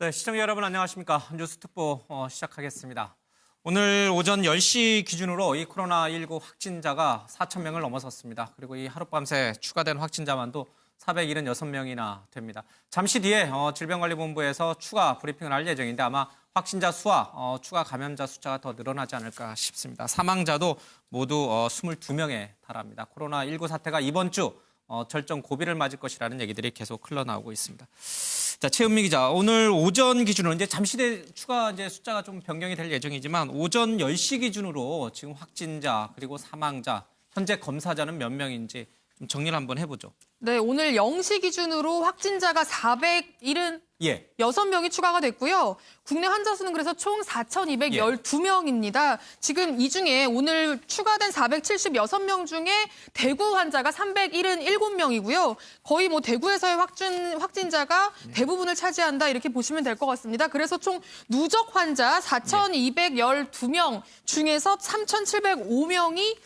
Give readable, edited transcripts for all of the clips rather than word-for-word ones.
네, 시청자 여러분 안녕하십니까. 뉴스특보 시작하겠습니다. 오늘 오전 10시 기준으로 이 코로나19 확진자가 4,000명을 넘어섰습니다. 그리고 이 하룻밤새 추가된 확진자만도 476명이나 됩니다. 잠시 뒤에 질병관리본부에서 추가 브리핑을 할 예정인데 아마 확진자 수와 추가 감염자 숫자가 더 늘어나지 않을까 싶습니다. 사망자도 모두 22명에 달합니다. 코로나19 사태가 이번 주 절정 고비를 맞을 것이라는 얘기들이 계속 흘러나오고 있습니다. 자, 최은미 기자, 오늘 오전 기준으로 이제 잠시 뒤에 추가 숫자가 좀 변경이 될 예정이지만 오전 10시 기준으로 지금 확진자 그리고 사망자, 현재 검사자는 몇 명인지 좀 정리를 한번 해보죠. 네, 오늘 0시 기준으로 확진자가 476명이 추가가 됐고요. 국내 환자 수는 그래서 총 4,212명입니다. 지금 이 중에 오늘 추가된 476명 중에 대구 환자가 377명이고요. 거의 뭐 대구에서의 확진자가 대부분을 차지한다 이렇게 보시면 될 것 같습니다. 그래서 총 누적 환자 4,212명 중에서 3,705명이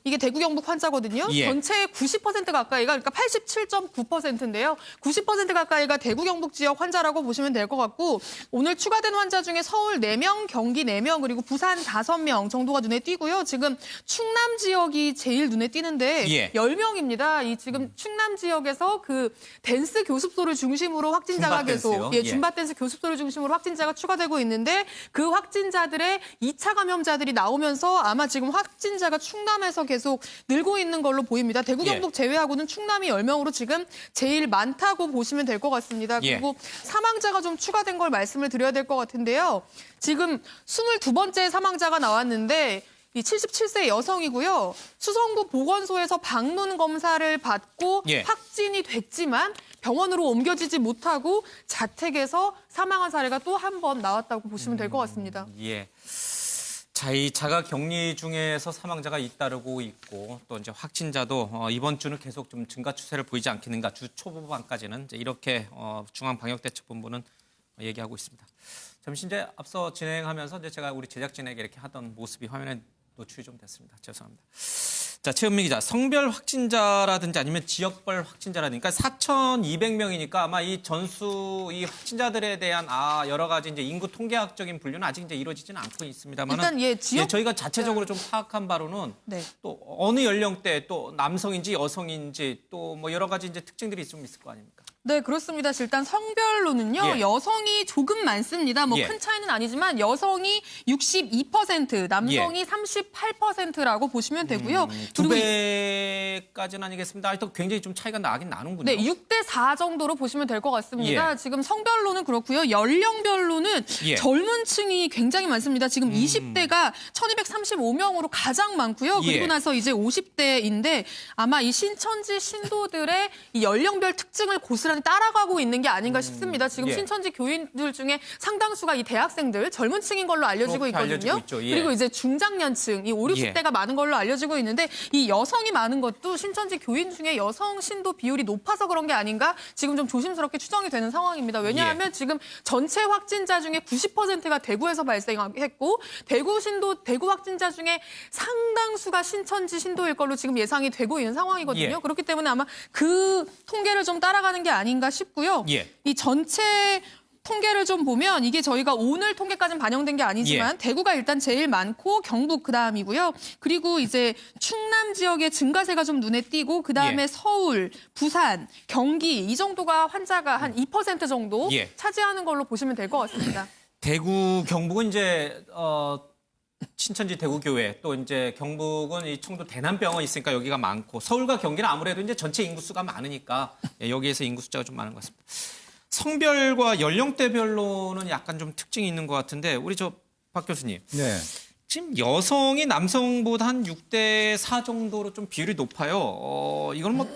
이게 대구 경북 환자거든요. 전체의 90% 가까이가 그러니까 87.9%인데요. 90% 가까이가 대구 경북 지역 환자라고 보시면 될 것 같고 오늘 추가된 환자 중에 서울 4명, 경기 4명, 그리고 부산 5명 정도가 눈에 띄고요. 지금 충남 지역이 제일 눈에 띄는데 10명입니다. 이 지금 충남 지역에서 그 댄스 교습소를 중심으로 확진자가 계속 줌바 댄스 교습소를 중심으로 확진자가 추가되고 있는데 그 확진자들의 2차 감염자들이 나오면서 아마 지금 확진자가 충남에서 계속 늘고 있는 걸로 보입니다. 대구 경북 제외하고는 충남이 10명으로 지금 제일 많다고 보시면 될 것 같습니다. 그리고 사망자가 좀 추가된 걸 말씀을 드려야 될 것 같은데요. 지금 22번째 사망자가 나왔는데 이 77세 여성이고요. 수성구 보건소에서 방문 검사를 받고 확진이 됐지만 병원으로 옮겨지지 못하고 자택에서 사망한 사례가 또 한 번 나왔다고 보시면 될 것 같습니다. 자, 이 자가 격리 중에서 사망자가 잇따르고 있고 또 이제 확진자도 이번 주는 계속 좀 증가 추세를 보이지 않겠는가. 주 초반까지는 이제 이렇게 중앙방역대책본부는 얘기하고 있습니다. 잠시 이제 앞서 진행하면서 이제 제가 우리 제작진에게 이렇게 하던 모습이 화면에 노출이 좀 됐습니다. 죄송합니다. 자, 최은미 기자, 성별 확진자라든지 아니면 지역별 확진자라든지, 그러니까 4,200명이니까 아마 이 전수, 이 확진자들에 대한 여러 가지 이제 인구 통계학적인 분류는 아직 이제 이루어지지는 않고 있습니다만, 일단 저희가 자체적으로 좀 파악한 바로는 또 어느 연령대, 또 남성인지 여성인지 또 뭐 여러 가지 이제 특징들이 좀 있을 거 아닙니까? 네, 그렇습니다. 일단 성별로는요. 여성이 조금 많습니다. 뭐 큰 차이는 아니지만 여성이 62%, 남성이 38%라고 보시면 되고요. 두 배까지는 아니겠습니다. 하여튼 굉장히 좀 차이가 나긴 나는군요. 네, 6대 4 정도로 보시면 될 것 같습니다. 지금 성별로는 그렇고요. 연령별로는 젊은 층이 굉장히 많습니다. 지금 20대가 1,235명으로 가장 많고요. 그리고 나서 이제 50대인데 아마 이 신천지 신도들의 이 연령별 특징을 고스란히 따라가고 있는 게 아닌가 싶습니다. 지금 신천지 교인들 중에 상당수가 이 대학생들, 젊은 층인 걸로 알려지고 있거든요. 그리고 이제 중장년층, 이 5, 60대가 많은 걸로 알려지고 있는데 이 여성이 많은 것도 신천지 교인 중에 여성 신도 비율이 높아서 그런 게 아닌가 지금 좀 조심스럽게 추정이 되는 상황입니다. 왜냐하면 지금 전체 확진자 중에 90%가 대구에서 발생했고 대구 확진자 중에 상당수가 신천지 신도일 걸로 지금 예상이 되고 있는 상황이거든요. 그렇기 때문에 아마 그 통계를 좀 따라가는 게 아닌가 싶고요. 이 전체 통계를 좀 보면 이게 저희가 오늘 통계까지는 반영된 게 아니지만 대구가 일단 제일 많고 경북 그다음이고요. 그리고 이제 충남 지역의 증가세가 좀 눈에 띄고 그다음에 서울, 부산, 경기 이 정도가 환자가 한 2% 정도 차지하는 걸로 보시면 될 것 같습니다. 대구, 경북은 이제 신천지 대구교회 또 이제 경북은 이 청도 대남병원 있으니까 여기가 많고 서울과 경기는 아무래도 이제 전체 인구수가 많으니까 여기에서 인구 숫자가 좀 많은 것 같습니다. 성별과 연령대별로는 약간 좀 특징이 있는 것 같은데 우리 박 교수님. 지금 여성이 남성보다 한 6대 4 정도로 좀 비율이 높아요. 이건 뭐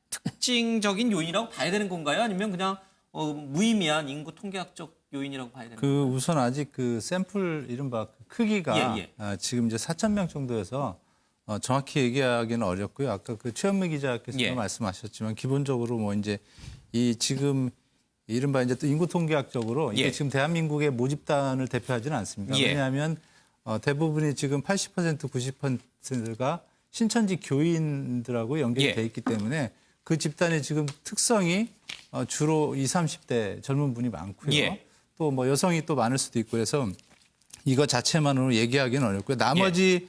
특징적인 요인이라고 봐야 되는 건가요? 아니면 그냥 무의미한 인구 통계학적 요인이라고 봐야 되는 건가요? 우선 아직 그 샘플 이른바 크기가 지금 이제 4,000명 정도여서 정확히 얘기하기는 어렵고요. 아까 그 최현미 기자께서도 말씀하셨지만 기본적으로 뭐 이제 이 지금 이른바 이제 또 인구 통계학적으로 이게 지금 대한민국의 모집단을 대표하지는 않습니다. 왜냐하면 대부분이 지금 80%, 90%가 신천지 교인들하고 연결이 돼 있기 때문에 그 집단의 지금 특성이 주로 20, 30대 젊은 분이 많고요. 또 뭐 여성이 또 많을 수도 있고 해서 이거 자체만으로 얘기하기는 어렵고요. 나머지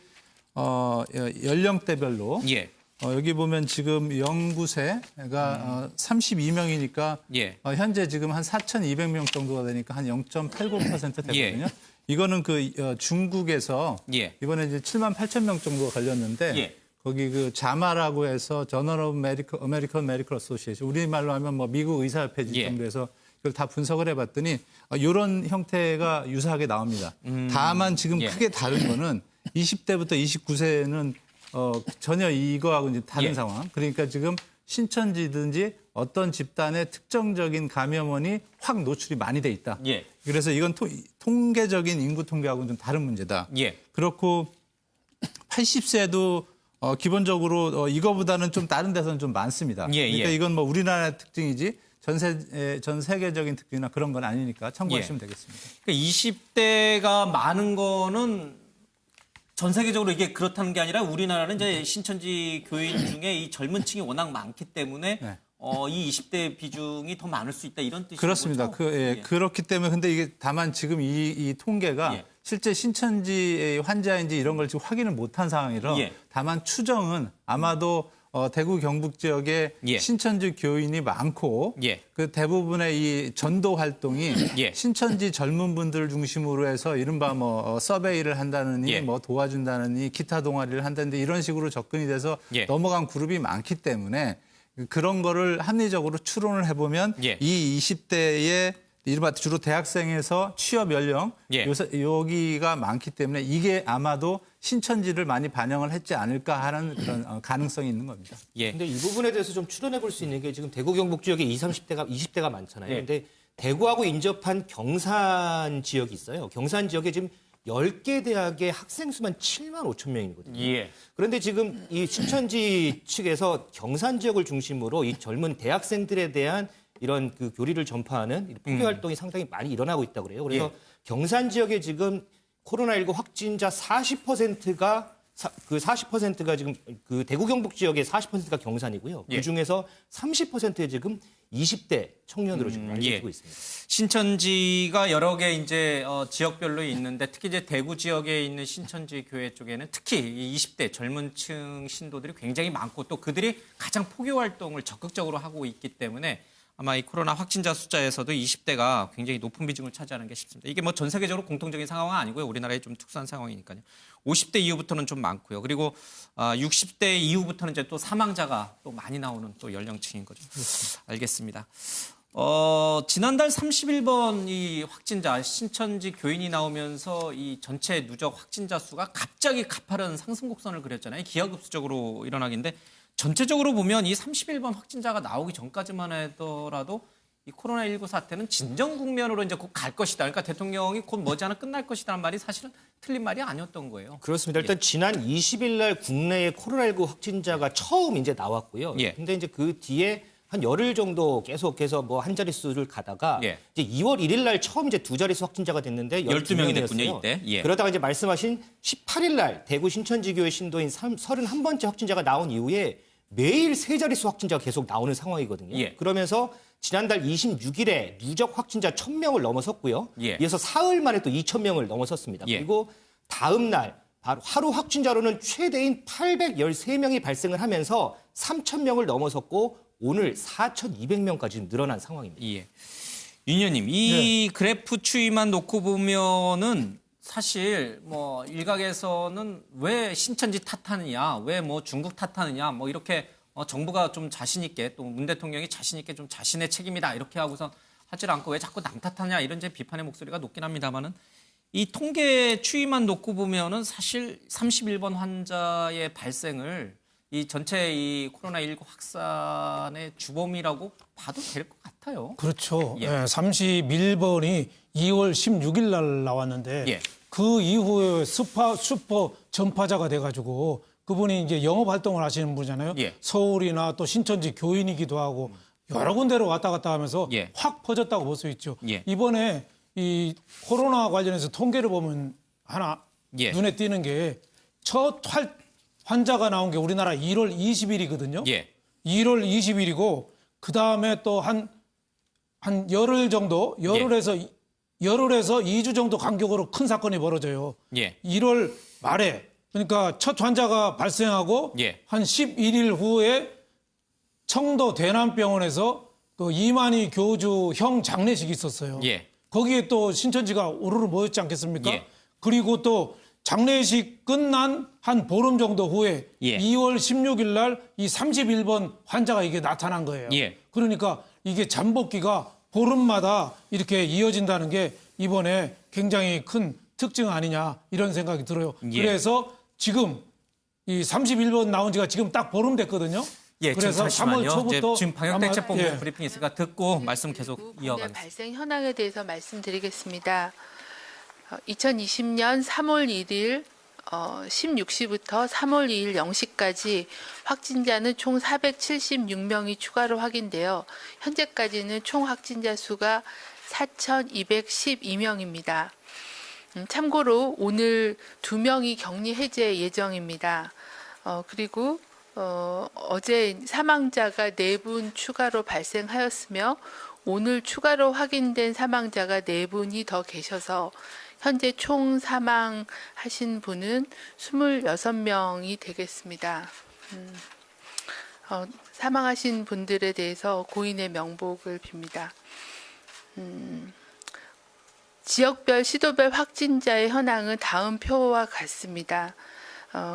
연령대별로 예. 여기 보면 지금 0~9세가 32명이니까 현재 지금 한 4,200명 정도가 되니까 한 0.89% 되거든요. 이거는 그 중국에서 이번에 이제 78,000명 정도가 걸렸는데 거기 그 자마라고 해서 저널 오브 아메리칸 메디컬 어소시에이션 우리말로 하면 뭐 미국 의사협회지 정도에서 이걸 다 분석을 해봤더니 이런 형태가 유사하게 나옵니다. 다만 지금 크게 다른 거는 20대부터 29세는 전혀 이거하고 이제 다른 상황. 그러니까 지금 신천지든지 어떤 집단의 특정적인 감염원이 확 노출이 많이 돼 있다. 그래서 이건 통계적인 인구 통계하고는 좀 다른 문제다. 그렇고 80세도 기본적으로 이거보다는 좀 다른 데서는 좀 많습니다. 그러니까 이건 뭐 우리나라의 특징이지 전 세계적인 특징이나 그런 건 아니니까 참고하시면 되겠습니다. 그러니까 20대가 많은 거는 전 세계적으로 이게 그렇다는 게 아니라 우리나라는 이제 신천지 교인 중에 이 젊은 층이 워낙 많기 때문에 이 20대 비중이 더 많을 수 있다 이런 뜻이죠. 그렇습니다. 그렇기 때문에 근데 이게 다만 지금 이 통계가 실제 신천지 환자인지 이런 걸 지금 확인을 못한 상황이라 다만 추정은 아마도 대구 경북 지역에 신천지 교인이 많고 그 대부분의 이 전도 활동이 신천지 젊은 분들 중심으로 해서 이른바 뭐 서베이를 한다느니 뭐 도와준다느니 기타 동아리를 한다는데 이런 식으로 접근이 돼서 넘어간 그룹이 많기 때문에 그런 거를 합리적으로 추론을 해보면 이 20대의 이른바 주로 대학생에서 취업 연령 여기가 많기 때문에 이게 아마도 신천지를 많이 반영을 했지 않을까 하는 그런 가능성이 있는 겁니다. 근데 이 부분에 대해서 좀 추론해 볼 수 있는 게 지금 대구 경북 지역에 20대가 많잖아요. 근데 대구하고 인접한 경산 지역이 있어요. 경산 지역에 지금 10개 대학의 학생 수만 7만 5천 명이거든요. 그런데 지금 이 신천지 측에서 경산 지역을 중심으로 이 젊은 대학생들에 대한 이런 그 교리를 전파하는 포교 활동이 상당히 많이 일어나고 있다고 그래요. 그래서 경산 지역에 지금 코로나19 확진자 40%가 지금 그 대구 경북 지역의 40%가 경산이고요. 그 중에서 30%에 지금 20대 청년으로 지금 알려지고 있습니다. 신천지가 여러 개 이제 지역별로 있는데 특히 이제 대구 지역에 있는 신천지 교회 쪽에는 특히 이 20대 젊은 층 신도들이 굉장히 많고 또 그들이 가장 포교 활동을 적극적으로 하고 있기 때문에 아마 이 코로나 확진자 숫자에서도 20대가 굉장히 높은 비중을 차지하는 게 쉽습니다. 이게 뭐 전 세계적으로 공통적인 상황은 아니고요. 우리나라에 좀 특수한 상황이니까요. 50대 이후부터는 좀 많고요. 그리고 60대 이후부터는 이제 또 사망자가 또 많이 나오는 또 연령층인 거죠. 알겠습니다. 지난달 31번 이 확진자 신천지 교인이 나오면서 이 전체 누적 확진자 수가 갑자기 가파른 상승 곡선을 그렸잖아요. 기하급수적으로 일어나긴데 전체적으로 보면 이 31번 확진자가 나오기 전까지만 하더라도 이 코로나19 사태는 진정 국면으로 이제 곧 갈 것이다. 그러니까 대통령이 곧 머지않아 끝날 것이다는 말이 사실은 틀린 말이 아니었던 거예요. 그렇습니다. 일단 지난 20일 날 국내에 코로나19 확진자가 처음 이제 나왔고요. 근데 이제 그 뒤에 한 열흘 정도 계속해서 뭐 한 자릿수를 가다가 이제 2월 1일 날 처음 이제 두 자릿수 확진자가 됐는데 12명이 됐군요, 이때. 그러다가 이제 말씀하신 18일 날 대구 신천지교회 신도인 31번째 확진자가 나온 이후에 매일 세 자릿수 확진자가 계속 나오는 상황이거든요. 그러면서 지난달 26일에 누적 확진자 1,000명을 넘어섰고요. 이어서 사흘 만에 또 2,000명을 넘어섰습니다. 그리고 다음 날 바로 하루 확진자로는 최대인 813명이 발생을 하면서 3,000명을 넘어섰고 오늘 4,200명까지 늘어난 상황입니다. 윤 의원님, 이 그래프 추이만 놓고 보면은 사실 뭐 일각에서는 왜 신천지 탓하느냐, 왜 뭐 중국 탓하느냐, 뭐 이렇게 정부가 좀 자신 있게 또 문 대통령이 자신 있게 좀 자신의 책임이다 이렇게 하고서 하질 않고 왜 자꾸 남 탓하냐 이런 제 비판의 목소리가 높긴 합니다만은 이 통계 추이만 놓고 보면은 사실 31번 환자의 발생을 이 전체 이 코로나19 확산의 주범이라고 봐도 될 것 같아요. 그렇죠. 31번이 2월 16일 날 나왔는데 그 이후에 슈퍼 전파자가 돼가지고 그분이 이제 영업 활동을 하시는 분이잖아요. 서울이나 또 신천지 교인이기도 하고 여러 군데로 왔다 갔다 하면서 확 퍼졌다고 볼 수 있죠. 이번에 이 코로나 관련해서 통계를 보면 하나 눈에 띄는 게 첫 환자가 나온 게 우리나라 1월 20일이거든요. 1월 20일이고 그 다음에 또 한 열흘 정도, 열흘에서 열흘에서 2주 정도 간격으로 큰 사건이 벌어져요. 1월 말에 그러니까 첫 환자가 발생하고 한 11일 후에 청도 대남병원에서 그 이만희 교주 형 장례식이 있었어요. 거기에 또 신천지가 우르르 모였지 않겠습니까? 그리고 또 장례식 끝난 한 보름 정도 후에 2월 16일 날 이 31번 환자가 이게 나타난 거예요. 그러니까 이게 잠복기가 보름마다 이렇게 이어진다는 게 이번에 굉장히 큰 특징 아니냐 이런 생각이 들어요. 그래서 지금 이 31번 나온 지가 지금 딱 보름 됐거든요. 그래서 3월 초부터 지금 방역대책본부 브리핑이 있으니까 듣고 말씀 계속 이어가겠습니다. 발생 현황에 대해서 말씀드리겠습니다. 2020년 3월 1일 16시부터 3월 2일 0시까지 확진자는 총 476명이 추가로 확인되어 현재까지는 총 확진자 수가 4,212명입니다. 참고로 오늘 2명이 격리 해제 예정입니다. 그리고 어제 사망자가 4분 추가로 발생하였으며 오늘 추가로 확인된 사망자가 4분이 더 계셔서 현재 총 사망하신 분은 26명이 되겠습니다. 사망하신 분들에 대해서 고인의 명복을 빕니다. 지역별, 시도별 확진자의 현황은 다음 표와 같습니다.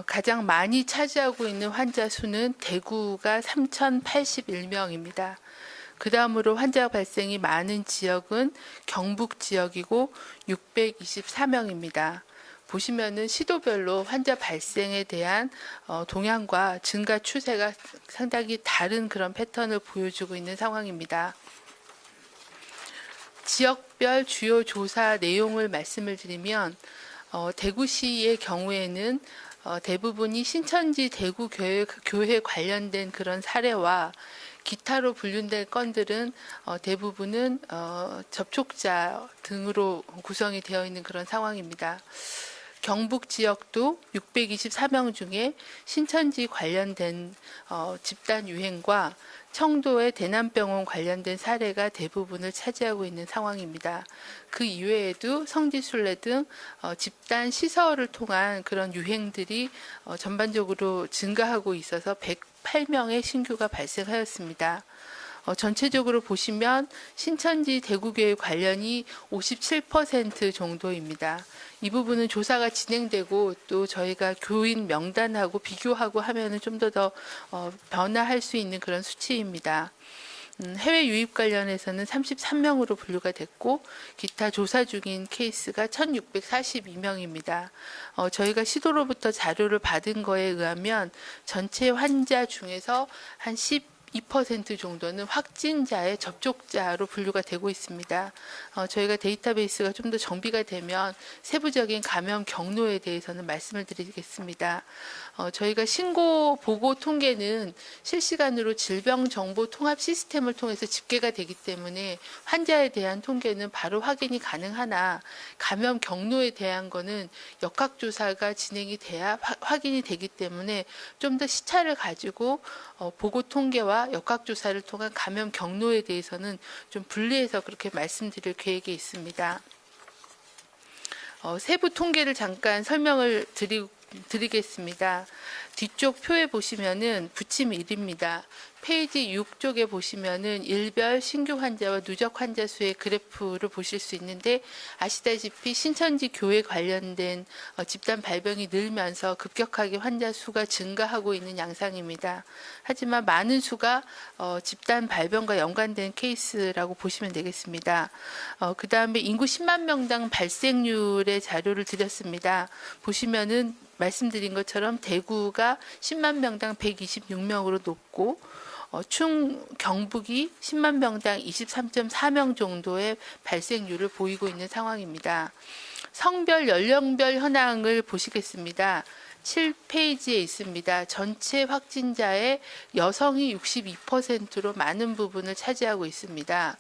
가장 많이 차지하고 있는 환자 수는 대구가 3,081명입니다. 그 다음으로 환자 발생이 많은 지역은 경북 지역이고 624명입니다. 보시면은 시도별로 환자 발생에 대한 동향과 증가 추세가 상당히 다른 그런 패턴을 보여주고 있는 상황입니다. 지역별 주요 조사 내용을 말씀을 드리면 대구시의 경우에는 대부분이 신천지 대구 교회 관련된 그런 사례와 기타로 분류된 건들은 대부분은 접촉자 등으로 구성이 되어 있는 그런 상황입니다. 경북 지역도 624명 중에 신천지 관련된 집단 유행과 청도의 대남병원 관련된 사례가 대부분을 차지하고 있는 상황입니다. 그 이외에도 성지순례 등 집단 시설을 통한 그런 유행들이 전반적으로 증가하고 있어서 108명의 신규가 발생하였습니다. 전체적으로 보시면 신천지 대구교회 관련이 57% 정도입니다. 이 부분은 조사가 진행되고 또 저희가 교인 명단하고 비교하고 하면은 좀 더 변화할 수 있는 그런 수치입니다. 해외 유입 관련해서는 33명으로 분류가 됐고 기타 조사 중인 케이스가 1,642명입니다. 저희가 시도로부터 자료를 받은 거에 의하면 전체 환자 중에서 한 2% 정도는 확진자의 접촉자로 분류가 되고 있습니다. 저희가 데이터베이스가 좀 더 정비가 되면 세부적인 감염 경로에 대해서는 말씀을 드리겠습니다. 저희가 신고 보고 통계는 실시간으로 질병정보 통합 시스템을 통해서 집계가 되기 때문에 환자에 대한 통계는 바로 확인이 가능하나 감염 경로에 대한 거는 역학조사가 진행이 돼야 확인이 되기 때문에 좀 더 시차를 가지고 보고 통계와 역학조사를 통한 감염 경로에 대해서는 좀 분리해서 그렇게 말씀드릴 계획이 있습니다. 세부 통계를 잠깐 설명을 드리겠습니다. 뒤쪽 표에 보시면은 부침 1입니다. 페이지 6쪽에 보시면은 일별 신규 환자와 누적 환자 수의 그래프를 보실 수 있는데 아시다시피 신천지 교회 관련된 집단 발병이 늘면서 급격하게 환자 수가 증가하고 있는 양상입니다. 하지만 많은 수가 집단 발병과 연관된 케이스라고 보시면 되겠습니다. 그 다음에 인구 10만 명당 발생률의 자료를 드렸습니다. 보시면은 말씀드린 것처럼 대구가 10만 명당 126명으로 높고 충 경북이 10만 명당 23.4명 정도의 발생률을 보이고 있는 상황입니다. 성별, 연령별 현황을 보시겠습니다. 7페이지에 있습니다. 전체 확진자의 여성이 62%로 많은 부분을 차지하고 있습니다.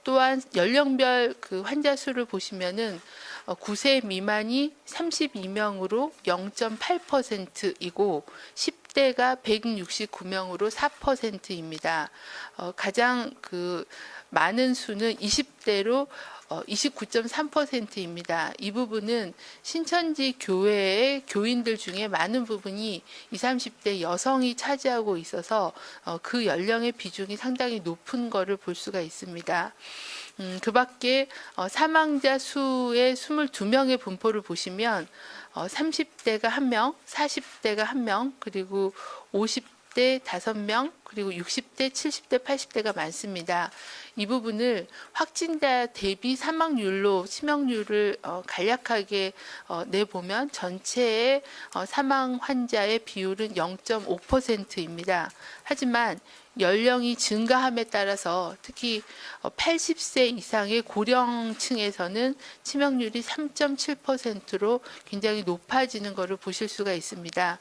또한 연령별 그 환자 수를 보시면은 9세 미만이 32명으로 0.8%이고 10대가 169명으로 4%입니다. 가장 그 많은 수는 20대로 29.3%입니다. 이 부분은 신천지 교회의 교인들 중에 많은 부분이 20, 30대 여성이 차지하고 있어서 그 연령의 비중이 상당히 높은 거를 볼 수가 있습니다. 그 밖에 사망자 수의 22명의 분포를 보시면 30대가 1명, 40대가 1명, 그리고 50대 5명, 그리고 60대, 70대, 80대가 많습니다. 이 부분을 확진자 대비 사망률로 치명률을 간략하게 내보면 전체의 사망 환자의 비율은 0.5%입니다. 하지만 연령이 증가함에 따라서 특히 80세 이상의 고령층에서는 치명률이 3.7%로 굉장히 높아지는 것을 보실 수가 있습니다.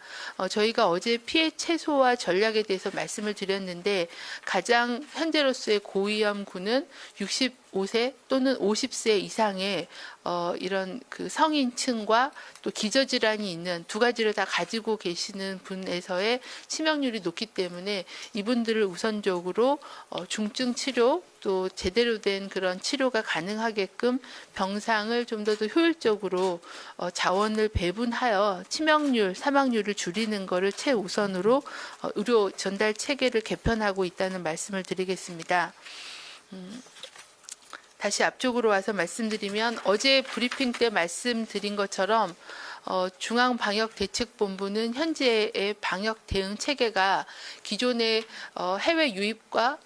저희가 어제 피해 최소화 전략에 대해서 말씀을 드렸는데 가장 현재로서의 고위험군은 65세 또는 50세 이상의 이런 그 성인층과 또 기저질환이 있는 두 가지를 다 가지고 계시는 분에서의 치명률이 높기 때문에 이분들을 우선적으로 중증 치료 또 제대로 된 그런 치료가 가능하게끔 병상을 좀 더 효율적으로 자원을 배분하여 치명률, 사망률을 줄이는 것을 최우선으로 의료 전달 체계를 개편하고 있다는 말씀을 드리겠습니다. 다시 앞쪽으로 와서 말씀드리면 어제 브리핑 때 말씀드린 것처럼 중앙방역대책본부는 현재의 방역 대응 체계가 기존의 해외 유입과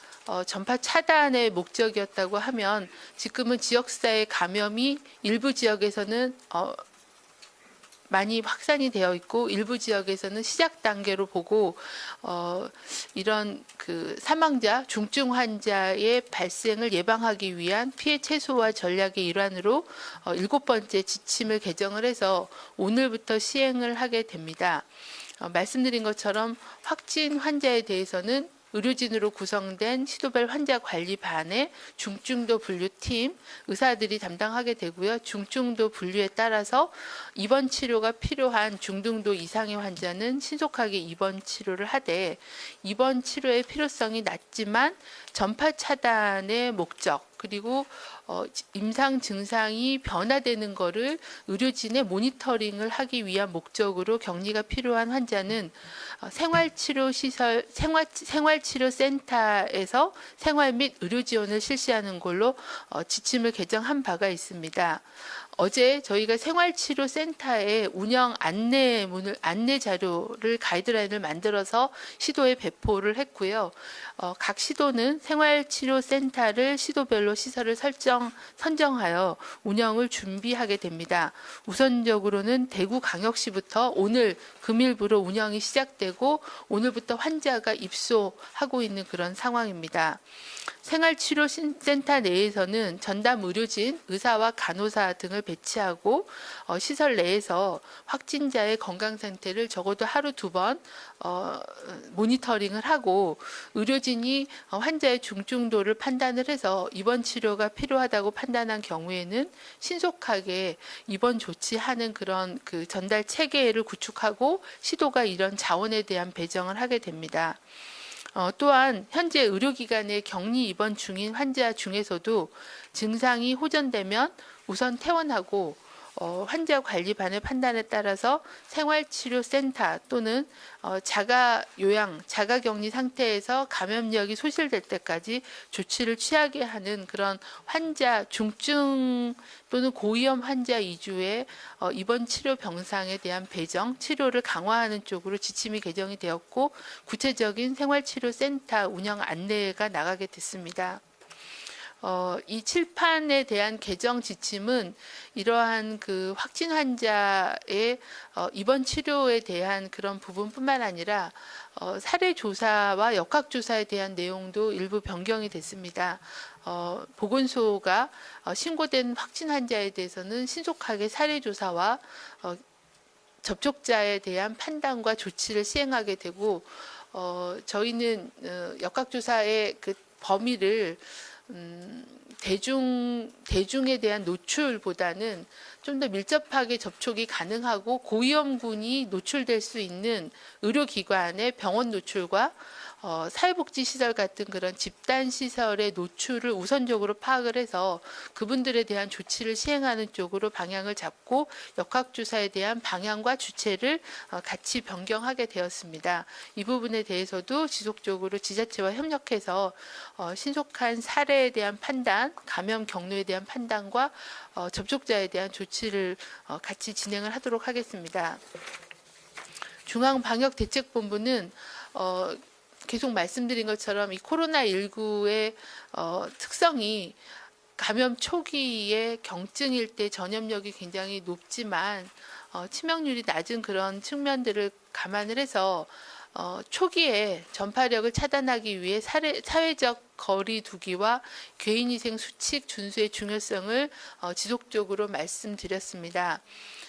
전파 차단의 목적이었다고 하면 지금은 지역사회 감염이 일부 지역에서는 많이 확산이 되어 있고 일부 지역에서는 시작 단계로 보고 이런 그 사망자, 중증 환자의 발생을 예방하기 위한 피해 최소화 전략의 일환으로 7번째 지침을 개정을 해서 오늘부터 시행을 하게 됩니다. 말씀드린 것처럼 확진 환자에 대해서는 의료진으로 구성된 시도별 환자 관리반의 중증도 분류팀 의사들이 담당하게 되고요. 중증도 분류에 따라서 입원 치료가 필요한 중등도 이상의 환자는 신속하게 입원 치료를 하되 입원 치료의 필요성이 낮지만 전파 차단의 목적 그리고 임상 증상이 변화되는 것을 의료진의 모니터링을 하기 위한 목적으로 격리가 필요한 환자는 생활치료시설, 생활치료센터에서 생활 및 의료 지원을 실시하는 걸로 지침을 개정한 바가 있습니다. 어제 저희가 생활치료센터에 운영 안내 자료를 가이드라인을 만들어서 시도에 배포를 했고요. 각 시도는 생활치료센터를 시도별로 시설을 선정하여 운영을 준비하게 됩니다. 우선적으로는 대구광역시부터 오늘 금일부로 운영이 시작되고 오늘부터 환자가 입소하고 있는 그런 상황입니다. 생활치료센터 내에서는 전담 의료진, 의사와 간호사 등을 배치하고 시설 내에서 확진자의 건강 상태를 적어도 하루 2번 모니터링을 하고 의료진이 환자의 중증도를 판단을 해서 입원 치료가 필요하다고 판단한 경우에는 신속하게 입원 조치하는 그런 그 전달 체계를 구축하고 시도가 이런 자원에 대한 배정을 하게 됩니다. 또한 현재 의료기관에 격리 입원 중인 환자 중에서도 증상이 호전되면 우선 퇴원하고 환자관리반의 판단에 따라서 생활치료센터 또는 자가요양, 자가격리 상태에서 감염력이 소실될 때까지 조치를 취하게 하는 그런 환자 중증 또는 고위험 환자 위주의 입원 치료 병상에 대한 배정, 치료를 강화하는 쪽으로 지침이 개정이 되었고 구체적인 생활치료센터 운영 안내가 나가게 됐습니다. 이 칠판에 대한 개정 지침은 이러한 그 확진 환자의 입원 치료에 대한 그런 부분뿐만 아니라 사례 조사와 역학 조사에 대한 내용도 일부 변경이 됐습니다. 보건소가 신고된 확진 환자에 대해서는 신속하게 사례 조사와 접촉자에 대한 판단과 조치를 시행하게 되고 저희는 역학 조사의 그 범위를 대중에 대한 노출보다는 좀 더 밀접하게 접촉이 가능하고 고위험군이 노출될 수 있는 의료기관의 병원 노출과 사회복지시설 같은 그런 집단시설의 노출을 우선적으로 파악을 해서 그분들에 대한 조치를 시행하는 쪽으로 방향을 잡고 역학조사에 대한 방향과 주체를 같이 변경하게 되었습니다. 이 부분에 대해서도 지속적으로 지자체와 협력해서 신속한 사례에 대한 판단, 감염 경로에 대한 판단과 접촉자에 대한 조치를 같이 진행을 하도록 하겠습니다. 중앙방역대책본부는 계속 말씀드린 것처럼 이 코로나19의 특성이 감염 초기에 경증일 때 전염력이 굉장히 높지만 치명률이 낮은 그런 측면들을 감안을 해서 초기에 전파력을 차단하기 위해 사회적 거리 두기와 개인위생 수칙 준수의 중요성을 지속적으로 말씀드렸습니다.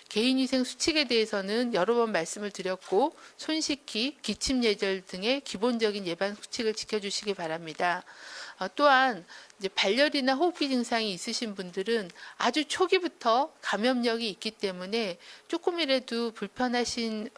개인위생 수칙에 대해서는 여러 번 말씀을 드렸고 손 씻기, 기침 예절 등의 기본적인 예방 수칙을 지켜주시기 바랍니다. 또한 이제 발열이나 호흡기 증상이 있으신 분들은 아주 초기부터 감염력이 있기 때문에 조금이라도 불편하신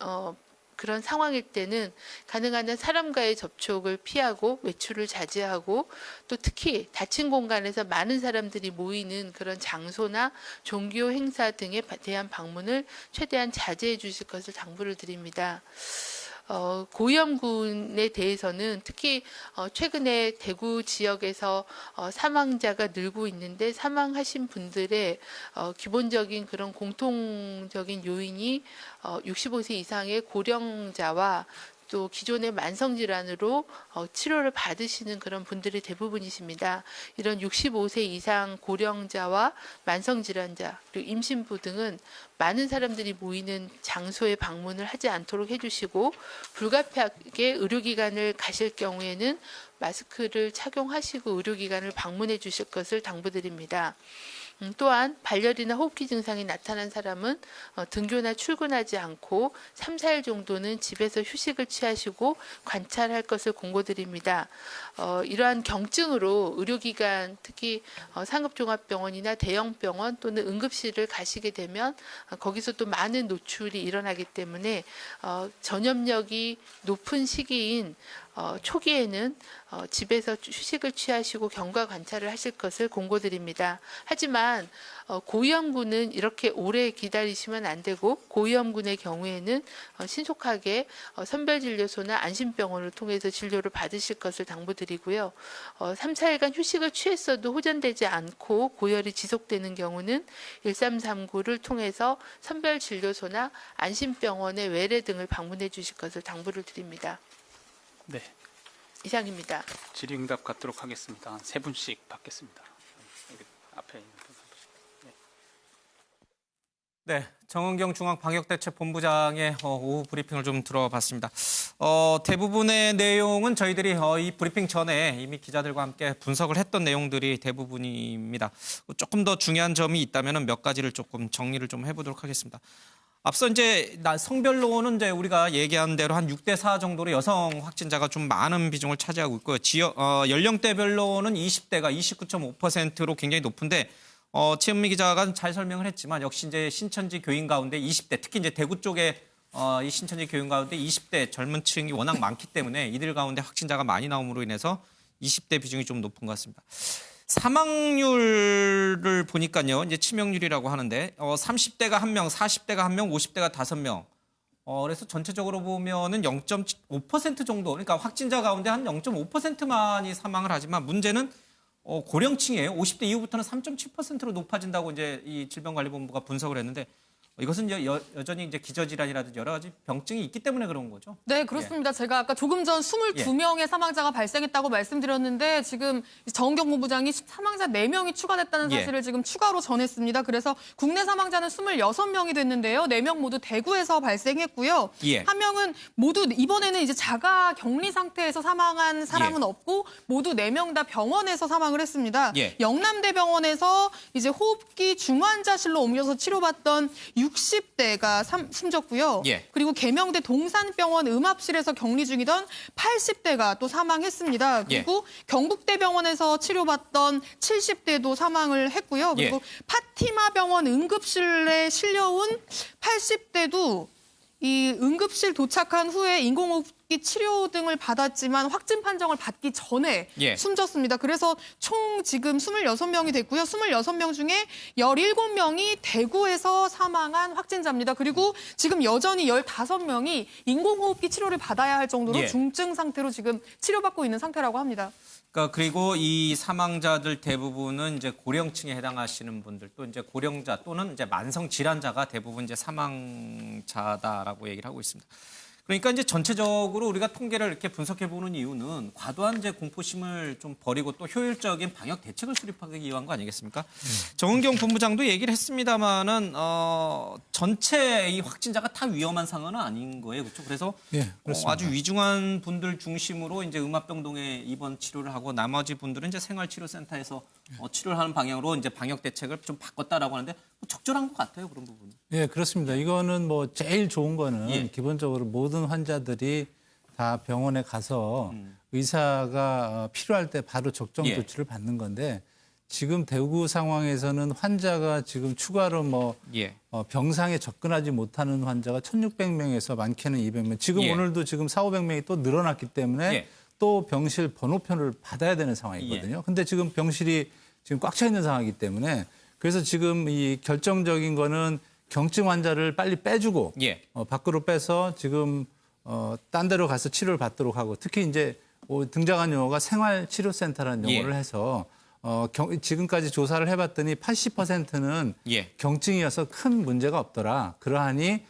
그런 상황일 때는 가능한 한 사람과의 접촉을 피하고 외출을 자제하고 또 특히 닫힌 공간에서 많은 사람들이 모이는 그런 장소나 종교 행사 등에 대한 방문을 최대한 자제해 주실 것을 당부를 드립니다. 고위험군에 대해서는 특히 최근에 대구 지역에서 사망자가 늘고 있는데 사망하신 분들의 기본적인 그런 공통적인 요인이 65세 이상의 고령자와 또 기존의 만성질환으로 치료를 받으시는 그런 분들이 대부분이십니다. 이런 65세 이상 고령자와 만성질환자 그리고 임신부 등은 많은 사람들이 모이는 장소에 방문을 하지 않도록 해주시고 불가피하게 의료기관을 가실 경우에는 마스크를 착용하시고 의료기관을 방문해 주실 것을 당부드립니다. 또한 발열이나 호흡기 증상이 나타난 사람은 등교나 출근하지 않고 3, 4일 정도는 집에서 휴식을 취하시고 관찰할 것을 공고드립니다. 이러한 경증으로 의료기관, 특히 상급종합병원이나 대형병원 또는 응급실을 가시게 되면 거기서 또 많은 노출이 일어나기 때문에 전염력이 높은 시기인 초기에는 집에서 휴식을 취하시고 경과 관찰을 하실 것을 공고드립니다. 하지만 고위험군은 이렇게 오래 기다리시면 안 되고 고위험군의 경우에는 신속하게 선별진료소나 안심병원을 통해서 진료를 받으실 것을 당부드리고요. 3, 4일간 휴식을 취했어도 호전되지 않고 고열이 지속되는 경우는 1339를 통해서 선별진료소나 안심병원의 외래 등을 방문해 주실 것을 당부를 드립니다. 네. 이상입니다. 질의응답 갖도록 하겠습니다. 한 3분씩 받겠습니다. 여기 앞에 있는 분 한 분씩. 네, 정은경 중앙방역대책본부장의 오후 브리핑을 좀 들어봤습니다. 대부분의 내용은 저희들이 이 브리핑 전에 이미 기자들과 함께 분석을 했던 내용들이 대부분입니다. 조금 더 중요한 점이 있다면 몇 가지를 조금 정리를 좀 해보도록 하겠습니다. 앞서 이제 성별로는 이제 우리가 얘기한 대로 한 6대4 정도로 여성 확진자가 좀 많은 비중을 차지하고 있고요. 연령대별로는 20대가 29.5%로 굉장히 높은데 최은미 기자가 잘 설명을 했지만 역시 이제 신천지 교인 가운데 20대 특히 이제 대구 쪽에 이 신천지 교인 가운데 20대 젊은 층이 워낙 많기 때문에 이들 가운데 확진자가 많이 나옴으로 인해서 20대 비중이 좀 높은 것 같습니다. 사망률을 보니까요, 이제 치명률이라고 하는데 30대가 1명, 40대가 1명, 50대가 5명. 그래서 전체적으로 보면은 0.5% 정도, 그러니까 확진자 가운데 한 0.5%만이 사망을 하지만 문제는 고령층이에요. 50대 이후부터는 3.7%로 높아진다고 이제 이 질병관리본부가 분석을 했는데 이것은 여전히 이제 기저질환이라든지 여러 가지 병증이 있기 때문에 그런 거죠. 네, 그렇습니다. 제가 아까 조금 전 22명의 사망자가 발생했다고 말씀드렸는데 지금 정은경 본부장이 사망자 4명이 추가됐다는 사실을 지금 추가로 전했습니다. 그래서 국내 사망자는 26명이 됐는데요. 4명 모두 대구에서 발생했고요. 한 명은 모두 이번에는 이제 자가 격리 상태에서 사망한 사람은 없고 모두 4명 다 병원에서 사망을 했습니다. 영남대병원에서 이제 호흡기 중환자실로 옮겨서 치료받던 60대가 숨졌고요. 그리고 계명대 동산병원 음압실에서 격리 중이던 80대가 또 사망했습니다. 그리고 경북대병원에서 치료받던 70대도 사망을 했고요. 그리고 파티마병원 응급실에 실려온 80대도 이 응급실 도착한 후에 인공호흡 인공호흡기 치료 등을 받았지만 확진 판정을 받기 전에 예. 숨졌습니다. 그래서 총 지금 26명이 됐고요. 26명 중에 17명이 대구에서 사망한 확진자입니다. 그리고 지금 여전히 15명이 인공호흡기 치료를 받아야 할 정도로 예. 중증 상태로 지금 치료받고 있는 상태라고 합니다. 그러니까 그리고 이 사망자들 대부분은 이제 고령층에 해당하시는 분들 또 이제 고령자 또는 이제 만성 질환자가 대부분 이제 사망자다라고 얘기를 하고 있습니다. 그러니까 이제 전체적으로 우리가 통계를 이렇게 분석해 보는 이유는 과도한 이제 공포심을 좀 버리고 또 효율적인 방역 대책을 수립하기 위한 거 아니겠습니까? 정은경 본부장도 얘기를 했습니다만은 전체 이 확진자가 다 위험한 상황은 아닌 거예요, 그렇죠? 그래서 예, 그렇습니다. 아주 위중한 분들 중심으로 이제 음압병동에 입원 치료를 하고 나머지 분들은 이제 생활치료센터에서 치료를 하는 방향으로 이제 방역 대책을 좀 바꿨다라고 하는데 뭐 적절한 것 같아요, 그런 부분은. 예, 그렇습니다. 이거는 뭐 제일 좋은 거는 예. 기본적으로 모든 환자들이 다 병원에 가서 의사가 필요할 때 바로 적정 예. 조치를 받는 건데 지금 대구 상황에서는 환자가 지금 추가로 뭐 예. 병상에 접근하지 못하는 환자가 1,600명에서 많게는 200명. 지금 예. 오늘도 지금 4,500명이 또 늘어났기 때문에 예. 또 병실 번호표를 받아야 되는 상황이거든요. 근데 지금 병실이 지금 꽉 차 있는 상황이기 때문에 그래서 지금 이 결정적인 거는 경증 환자를 빨리 빼주고 예. 밖으로 빼서 지금 딴 데로 가서 치료를 받도록 하고 특히 이제 등장한 용어가 생활치료센터라는 용어를 예. 해서 지금까지 조사를 해봤더니 80%는 예. 경증이어서 큰 문제가 없더라. 그러하니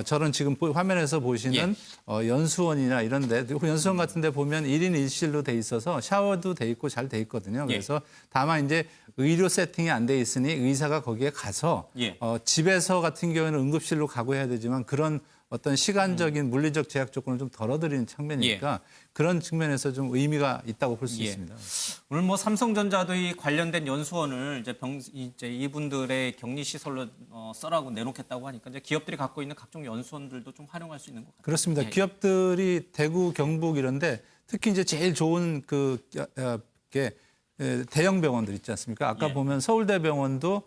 저런 지금 화면에서 보시는 연수원이나 이런 데, 연수원 같은 데 보면 1인 1실로 돼 있어서 샤워도 돼 있고 잘 돼 있거든요. 그래서 다만 이제 의료 세팅이 안 돼 있으니 의사가 거기에 가서 예. 집에서 같은 경우에는 응급실로 가고 해야 되지만 그런 어떤 시간적인 물리적 제약 조건을 좀 덜어드리는 측면이니까 그런 측면에서 좀 의미가 있다고 볼 수 예. 있습니다. 오늘 뭐 삼성전자도 이 관련된 연수원을 이제 이분들의 격리 시설로 써라고 내놓겠다고 하니까 이제 기업들이 갖고 있는 각종 연수원들도 좀 활용할 수 있는 것 같아요. 그렇습니다. 예. 기업들이 대구, 경북 이런데 특히 이제 제일 좋은 게 대형 병원들 있지 않습니까? 아까 예. 보면 서울대병원도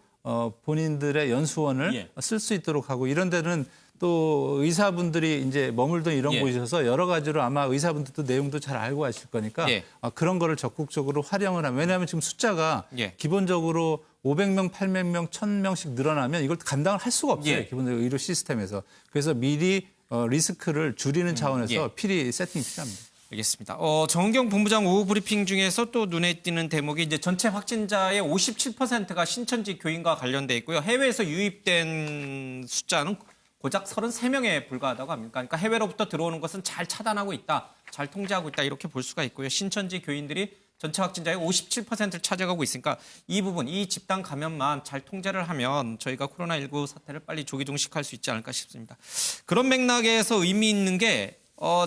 본인들의 연수원을 예. 쓸 수 있도록 하고 이런 데는 또 의사분들이 이제 머물던 이런 예. 곳이셔서 여러 가지로 아마 의사분들도 내용도 잘 알고 하실 거니까 예. 그런 거를 적극적으로 활용을 하면 왜냐하면 지금 숫자가 예. 기본적으로 500명, 800명, 1000명씩 늘어나면 이걸 감당을 할 수가 없어요. 예. 기본적으로 의료 시스템에서. 그래서 미리 리스크를 줄이는 차원에서 예. 필히 세팅이 필요합니다. 알겠습니다. 정은경 본부장 오후 브리핑 중에서 또 눈에 띄는 대목이 이제 전체 확진자의 57%가 신천지 교인과 관련돼 있고요. 해외에서 유입된 숫자는 고작 33명에 불과하다고 합니다. 그러니까 해외로부터 들어오는 것은 잘 차단하고 있다, 잘 통제하고 있다 이렇게 볼 수가 있고요. 신천지 교인들이 전체 확진자의 57%를 차지하고 있으니까 이 부분, 이 집단 감염만 잘 통제를 하면 저희가 코로나19 사태를 빨리 조기 종식할 수 있지 않을까 싶습니다. 그런 맥락에서 의미 있는 게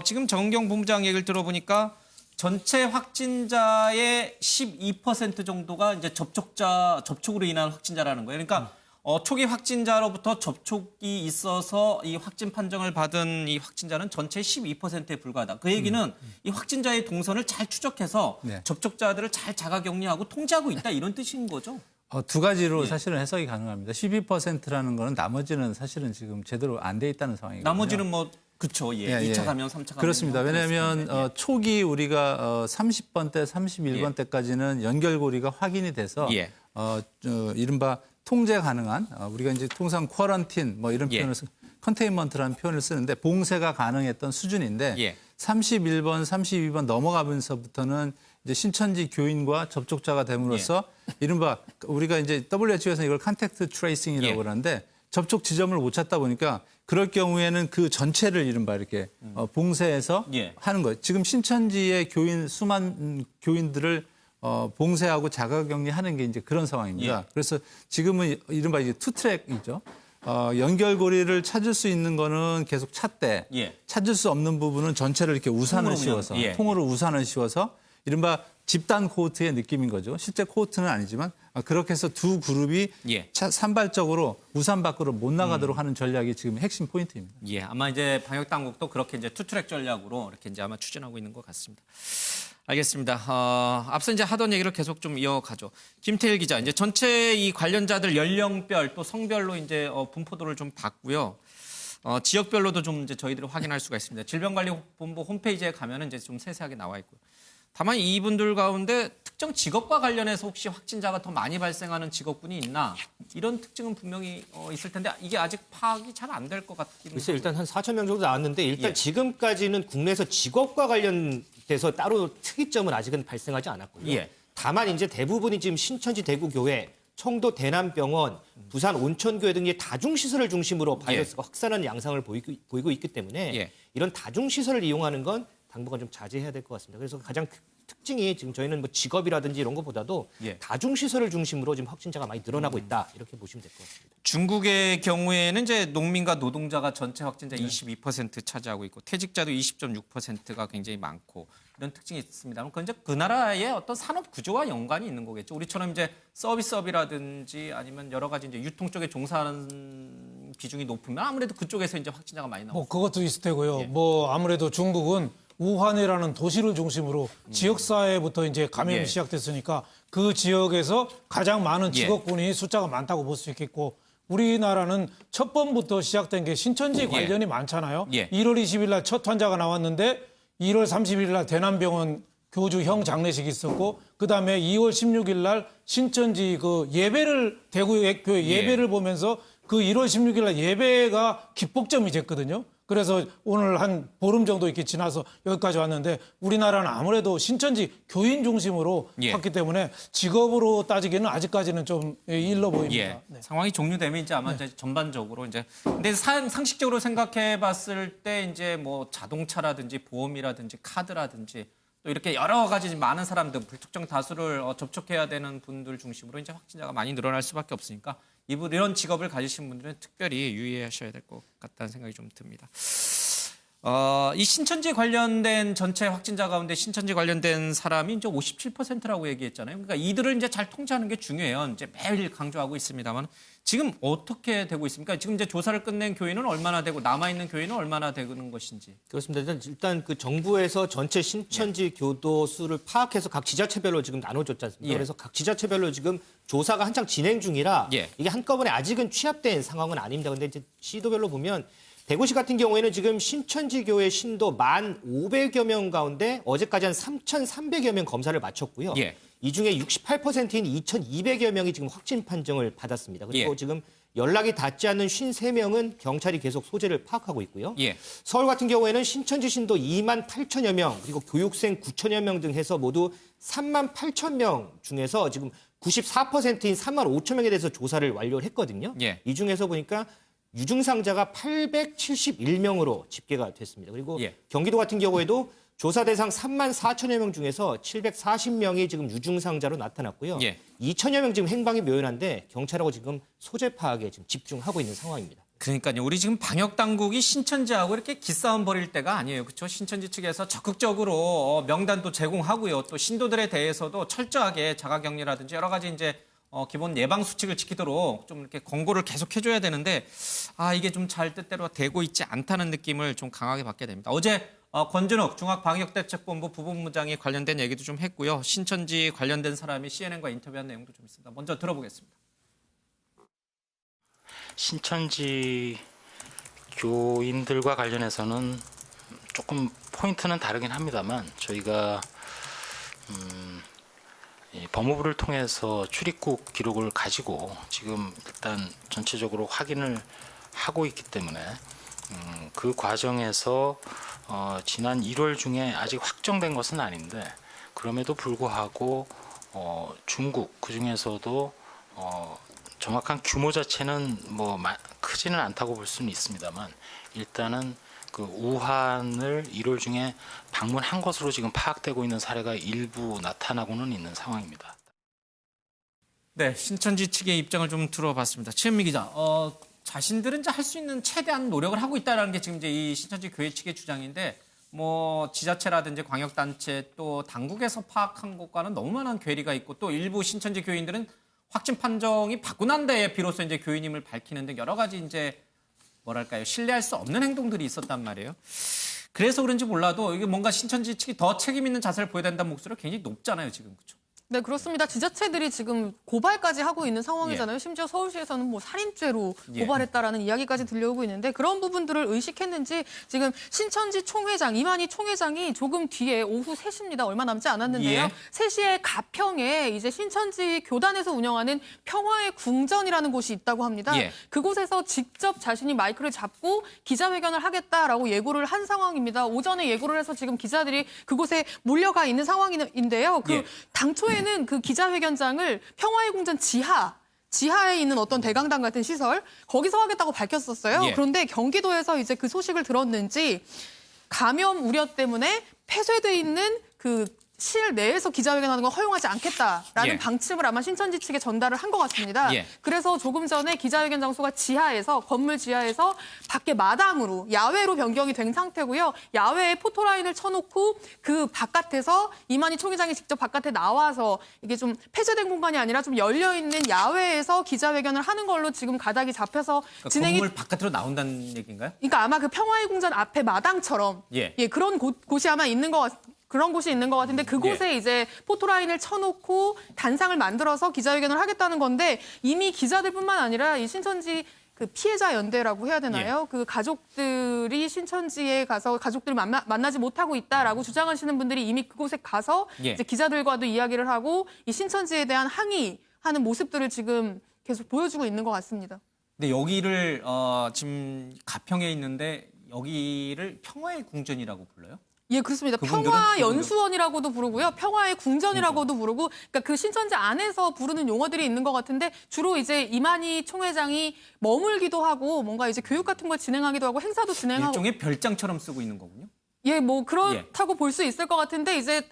지금 정은경 본부장 얘기를 들어보니까 전체 확진자의 12% 정도가 이제 접촉으로 인한 확진자라는 거예요. 그러니까 초기 확진자로부터 접촉이 있어서 이 확진 판정을 받은 이 확진자는 전체의 12%에 불과하다. 그 얘기는 이 확진자의 동선을 잘 추적해서 네. 접촉자들을 잘 자가격리하고 통제하고 있다 이런 뜻인 거죠. 두 가지로 예. 사실은 해석이 가능합니다. 12%라는 거는 나머지는 사실은 지금 제대로 안 돼 있다는 상황이거든요. 나머지는 뭐 그렇죠. 예. 예, 2차 예. 감염, 3차 감염. 그렇습니다. 왜냐하면 예. 초기 우리가 30번 때, 31번 때까지는 연결고리가 확인이 돼서 예. 이른바 통제 가능한 우리가 이제 통상 쿼런틴 뭐 이런 예. 표현을 컨테인먼트라는 표현을 쓰는데 봉쇄가 가능했던 수준인데 예. 31번, 32번 넘어가면서부터는 이제 신천지 교인과 접촉자가 됨으로써 이른바 우리가 이제 WHO에서 이걸 컨택트 트레이싱이라고 예. 그러는데 접촉 지점을 못 찾다 보니까 그럴 경우에는 그 전체를 이른바 이렇게 봉쇄해서 예. 하는 거예요. 지금 신천지의 수만 교인들을 봉쇄하고 자가격리하는 게 이제 그런 상황입니다. 예. 그래서 지금은 이른바 이제 투트랙이죠. 연결고리를 찾을 수 있는 거는 계속 찾되 예. 찾을 수 없는 부분은 전체를 이렇게 우산을 통으로 그냥, 씌워서 예. 통으로 우산을 씌워서 이른바 집단 코호트의 느낌인 거죠. 실제 코호트는 아니지만 그렇게 해서 두 그룹이 예. 산발적으로 우산 밖으로 못 나가도록 하는 전략이 지금 핵심 포인트입니다. 예, 아마 이제 방역 당국도 그렇게 이제 투트랙 전략으로 이렇게 이제 아마 추진하고 있는 것 같습니다. 알겠습니다. 앞서 이제 하던 얘기를 계속 좀 이어가죠. 김태일 기자, 이제 전체 이 관련자들 연령별 또 성별로 이제 분포도를 좀 봤고요. 지역별로도 좀 이제 저희들이 확인할 수가 있습니다. 질병관리본부 홈페이지에 가면은 이제 좀 세세하게 나와 있고요. 다만 이분들 가운데 특정 직업과 관련해서 혹시 확진자가 더 많이 발생하는 직업군이 있나 이런 특징은 분명히 있을 텐데 이게 아직 파악이 잘 안 될 것 같긴 글쎄 해요. 일단 한 4천 명 정도 나왔는데 일단 예. 지금까지는 국내에서 직업과 관련돼서 따로 특이점은 아직은 발생하지 않았고요. 예. 다만 이제 대부분이 지금 신천지 대구교회, 청도 대남병원, 부산 온천교회 등의 다중시설을 중심으로 바이러스가 확산하는 양상을 보이고 있기 때문에 예. 이런 다중시설을 이용하는 건 당분간 좀 자제해야 될 것 같습니다. 그래서 가장 특징이 지금 저희는 뭐 직업이라든지 이런 것보다도 예. 다중시설을 중심으로 지금 확진자가 많이 늘어나고 있다. 이렇게 보시면 될 것 같습니다. 중국의 경우에는 이제 농민과 노동자가 전체 확진자 22% 차지하고 있고 퇴직자도 20.6%가 굉장히 많고 이런 특징이 있습니다만 그건 이제 그 나라의 어떤 산업 구조와 연관이 있는 거겠죠. 우리처럼 이제 서비스업이라든지 아니면 여러 가지 이제 유통 쪽에 종사하는 비중이 높으면 아무래도 그쪽에서 이제 확진자가 많이 나오고. 뭐 그것도 있을 테고요. 예. 뭐 아무래도 중국은 우한이라는 도시를 중심으로 지역사회부터 이제 감염이 예. 시작됐으니까 그 지역에서 가장 많은 직업군이 숫자가 많다고 볼 수 있겠고 우리나라는 첫 번부터 시작된 게 신천지 관련이 많잖아요. 예. 1월 20일 날 첫 환자가 나왔는데 1월 30일 날 대남병원 교주형 장례식이 있었고 그다음에 2월 16일 날 신천지 그 예배를 대구 교회 예배를 보면서 그 1월 16일 날 예배가 기폭점이 됐거든요. 그래서 오늘 한 보름 정도 이렇게 지나서 여기까지 왔는데 우리나라는 아무래도 신천지 교인 중심으로 예. 했기 때문에 직업으로 따지기는 아직까지는 좀 일러 보입니다. 예. 네. 상황이 종료되면 이제 아마 이제 전반적으로 이제 근데 상식적으로 생각해 봤을 때 이제 뭐 자동차라든지 보험이라든지 카드라든지 또 이렇게 여러 가지 많은 사람들 불특정 다수를 접촉해야 되는 분들 중심으로 이제 확진자가 많이 늘어날 수밖에 없으니까 이런 직업을 가지신 분들은 특별히 유의하셔야 될 것 같다는 생각이 좀 듭니다. 이 신천지 관련된 전체 확진자 가운데 신천지 관련된 사람이 이제 57%라고 얘기했잖아요. 그러니까 이들을 이제 잘 통제하는 게 중요해요. 이제 매일 강조하고 있습니다만 지금 어떻게 되고 있습니까? 지금 이제 조사를 끝낸 교인은 얼마나 되고 남아 있는 교인은 얼마나 되는 것인지. 그렇습니다. 일단 그 정부에서 전체 신천지 교도 수를 파악해서 각 지자체별로 지금 나눠줬지 않습니까? 예. 그래서 각 지자체별로 지금 조사가 한창 진행 중이라 예. 이게 한꺼번에 아직은 취합된 상황은 아닙니다. 근데 이제 시도별로 보면 대구시 같은 경우에는 지금 신천지 교회 신도 1,500여 명 가운데 어제까지 한 3,300여 명 검사를 마쳤고요. 예. 이 중에 68%인 2,200여 명이 지금 확진 판정을 받았습니다. 그리고 예. 지금 연락이 닿지 않는 53명은 경찰이 계속 소재를 파악하고 있고요. 예. 서울 같은 경우에는 신천지 신도 2만 8천여 명, 그리고 교육생 9천여 명 등 해서 모두 3만 8천 명 중에서 지금 94%인 3만 5천 명에 대해서 조사를 완료를 했거든요. 예. 이 중에서 보니까 유증상자가 871명으로 집계가 됐습니다. 그리고 예. 경기도 같은 경우에도 조사 대상 3만 4천여 명 중에서 740명이 지금 유증상자로 나타났고요. 예. 2천여 명 지금 행방이 묘연한데 경찰하고 지금 소재 파악에 지금 집중하고 있는 상황입니다. 그러니까요. 우리 지금 방역 당국이 신천지하고 이렇게 기싸움 벌일 때가 아니에요. 그렇죠? 신천지 측에서 적극적으로 명단도 제공하고요. 또 신도들에 대해서도 철저하게 자가격리라든지 여러 가지 이제 기본 예방 수칙을 지키도록 좀 이렇게 권고를 계속 해줘야 되는데 이게 좀 잘 뜻대로 되고 있지 않다는 느낌을 좀 강하게 받게 됩니다. 어제 권준욱 중앙방역대책본부 부본부장이 관련된 얘기도 좀 했고요. 신천지 관련된 사람이 CNN과 인터뷰한 내용도 좀 있습니다. 먼저 들어보겠습니다. 신천지 교인들과 관련해서는 조금 포인트는 다르긴 합니다만 저희가 법무부를 통해서 출입국 기록을 가지고 지금 일단 전체적으로 확인을 하고 있기 때문에 그 과정에서 지난 1월 중에 아직 확정된 것은 아닌데 그럼에도 불구하고 중국 그중에서도 정확한 규모 자체는 뭐 크지는 않다고 볼 수는 있습니다만 일단은 그 우한을 1월 중에 방문한 것으로 지금 파악되고 있는 사례가 일부 나타나고는 있는 상황입니다. 네, 신천지 측의 입장을 좀 들어봤습니다. 최현미 기자, 자신들은 이제 할 수 있는 최대한 노력을 하고 있다는 게 지금 이제 이 신천지 교회 측의 주장인데, 뭐 지자체라든지 광역단체 또 당국에서 파악한 것과는 너무 많은 괴리가 있고 또 일부 신천지 교인들은 확진 판정이 받고 난 데에 비로소 이제 교인임을 밝히는 등 여러 가지 이제 뭐랄까요 신뢰할 수 없는 행동들이 있었단 말이에요. 그래서 그런지 몰라도 이게 뭔가 신천지 측이 더 책임 있는 자세를 보여야 된다는 목소리가 굉장히 높잖아요 지금 그렇죠? 네, 그렇습니다. 지자체들이 지금 고발까지 하고 있는 상황이잖아요. 심지어 서울시에서는 뭐 살인죄로 고발했다라는 이야기까지 들려오고 있는데 그런 부분들을 의식했는지 지금 신천지 총회장, 이만희 총회장이 조금 뒤에 오후 3시입니다. 얼마 남지 않았는데요. 3시에 가평에 이제 신천지 교단에서 운영하는 평화의 궁전이라는 곳이 있다고 합니다. 그곳에서 직접 자신이 마이크를 잡고 기자회견을 하겠다라고 예고를 한 상황입니다. 오전에 예고를 해서 지금 기자들이 그곳에 몰려가 있는 상황인데요. 당초에는 그 기자회견장을 평화의 궁전 지하에 있는 어떤 대강당 같은 시설 거기서 하겠다고 밝혔었어요. 그런데 경기도에서 이제 그 소식을 들었는지 감염 우려 때문에 폐쇄돼 있는 그 실 내에서 기자회견하는 건 허용하지 않겠다라는 방침을 아마 신천지 측에 전달을 한 것 같습니다. 그래서 조금 전에 기자회견 장소가 건물 지하에서 밖에 마당으로 야외로 변경이 된 상태고요. 야외에 포토라인을 쳐놓고 그 바깥에서 이만희 총회장이 직접 바깥에 나와서 이게 좀 폐쇄된 공간이 아니라 좀 열려있는 야외에서 기자회견을 하는 걸로 지금 가닥이 잡혀서 그러니까 진행이 건물 바깥으로 나온다는 얘기인가요? 그러니까 아마 그 평화의 궁전 앞에 마당처럼 그런 곳이 아마 있는 것 같습니다. 그런 곳이 있는 것 같은데 그곳에 이제 포토라인을 쳐놓고 단상을 만들어서 기자회견을 하겠다는 건데 이미 기자들뿐만 아니라 이 신천지 그 피해자 연대라고 해야 되나요? 그 가족들이 신천지에 가서 가족들을 만나지 못하고 있다라고 주장하시는 분들이 이미 그곳에 가서 이제 기자들과도 이야기를 하고 이 신천지에 대한 항의하는 모습들을 지금 계속 보여주고 있는 것 같습니다. 근데 여기를 지금 가평에 있는데 여기를 평화의 궁전이라고 불러요? 예, 그렇습니다. 평화연수원이라고도 부르고요. 평화의 궁전이라고도 부르고, 그러니까 그 신천지 안에서 부르는 용어들이 있는 것 같은데 주로 이제 이만희 총회장이 머물기도 하고 뭔가 이제 교육 같은 걸 진행하기도 하고 행사도 진행하고. 일종의 별장처럼 쓰고 있는 거군요. 예, 뭐 그렇다고 볼 수 있을 것 같은데 이제